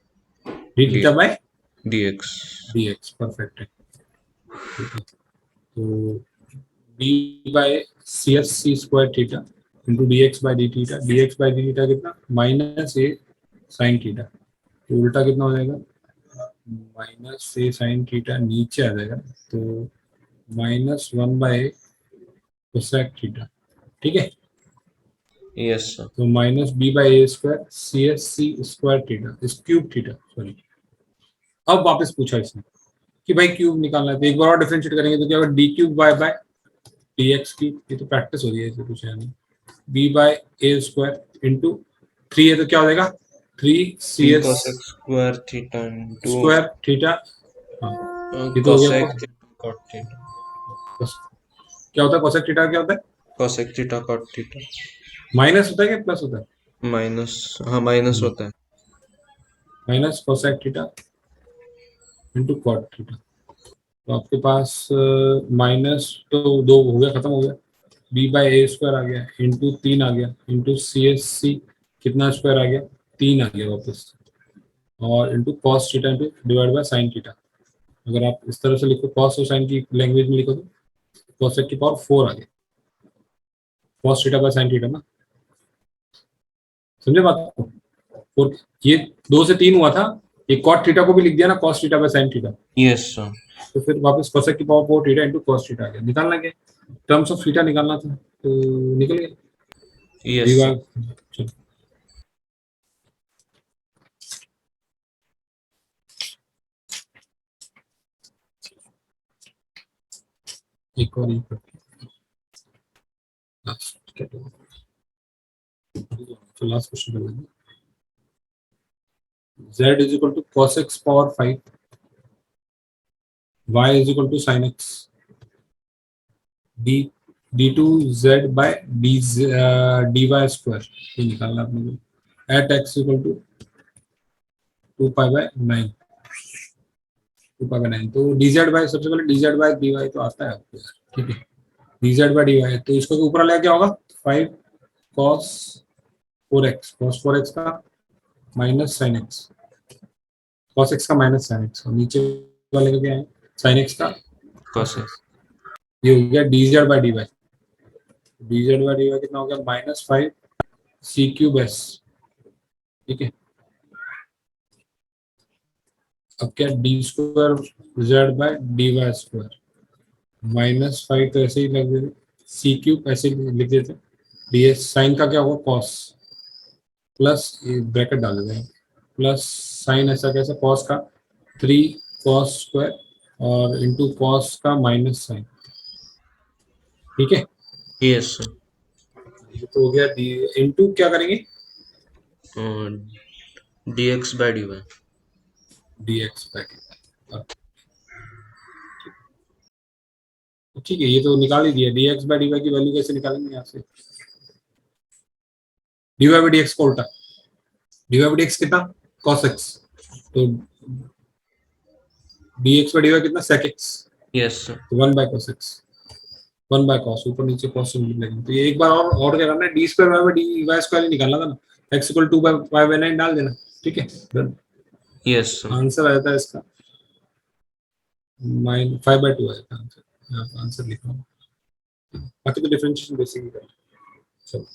d theta by d x, d x, perfect है, ठीक है। तो b by c s c square theta into d x by d theta कितना माइनस ए साइन थीटा, तो उल्टा कितना हो जाएगा माइनस ए साइन थीटा नीचे आ जाएगा, तो minus one by cosec theta, ठीक है। यस सर, तो minus b by a square c s c square theta इस क्यूब थीटा सॉरी। अब वापस पूछा इसने कि भाई क्यूब निकालना है, तो एक बार और डिफरेंशिएट करेंगे तो क्या होगा d cube y by d x cube, ये तो प्रैक्टिस हो रही है ऐसे कुछ है नहीं, b by a square into three है तो क्या हो जाएगा three c t s cosec square theta into square theta, हाँ ये तो हो गया कोसेक आपको, थीटा कॉट थीटा, बस क्या होता है कोसेक थीटा क्या होता है, cosec theta cot theta, minus होता है क्या प्लस होता माइनस, हाँ माइनस है, होता है, minus cosec theta into cot theta, तो आपके पास माइनस तो दो हो गया खत्म हो गया, बी बाय ए स्क्वायर आ गया इंटू तीन आ गया इंटू सी एस सी कितना स्क्वायर आ गया तीन आ गया वापस, और into cos theta into divide by sine theta. अगर आप इस तरह से लिखो कॉस और साइन की लैंग्वेज में लिखो तो कॉसेक की पावर फोर आ गया, cos theta by sine theta ना, समझे बात को, फोर, ये दो से तीन हुआ था, ये कॉट थीटा को भी लिख दिया ना cos theta by sine theta, yes sir, तो फिर वापस कोसेक की power four theta into cos theta आ गया, निकालना क्या टर्म्स ऑफ थीटा निकालना था तो निकल गया यस दीवार। सर, चलो एक और लास्ट क्वेश्चन कर लेंगे, z is equal to cos x power 5, y is equal to sin x, d d2 z by d dy square, ये निकालना आपने को, at x equal to 2 pi by 9, 2 pi by 9, तो dz by सबसे पहले dz by dy तो आता है आपको, ठीक है, dz by dy, तो इसको ऊपर वाला क्या होगा 5 cos 4x का minus sin x, cos x का माइनस sin x, और नीचे वाले का क्या है sin x का cos x। ये हो गया dz by dy, dz by dy कितना हो गया -5 c क्यूब s, ठीक है। अब क्या d square z by d y square, -5 तो ऐसे ही लग देते, सी क्यूब ऐसे ही लिख देते, डी एस साइन का क्या होगा कॉस, प्लस ब्रैकेट डाल देते हैं, प्लस साइन ऐसा कैसे कॉस का 3 कॉस स्क्वायर और इंटू कॉस का माइनस साइन, ठीक है। यस ये तो हो गया डी, इंटू क्या करेंगे dx by dy। D x by, ठीक है। ये तो निकाल ही दिया, d x by d y की वैल्यू कैसे निकालेंगे यहाँ से, d y by d x का उल्टा, d y by d x कितना कॉस एक्स, तो d x by d y कितना सेक एक्स, यस तो 1 by cos x, 1 by cos, ऊपर नीचे cos से मिलेगा। तो ये एक बार और क्या करना है, d square y by d y square निकालना था ना, x equal 2 by pi by 9 डाल देना, ठीक है। यस आंसर आ जाता है इसका -5/2 आ जाता है आंसर, यहाँ पर आंसर लिखा हूँ, बाकी तो डिफरेंशिएशन बेसिक ही करना। चलो।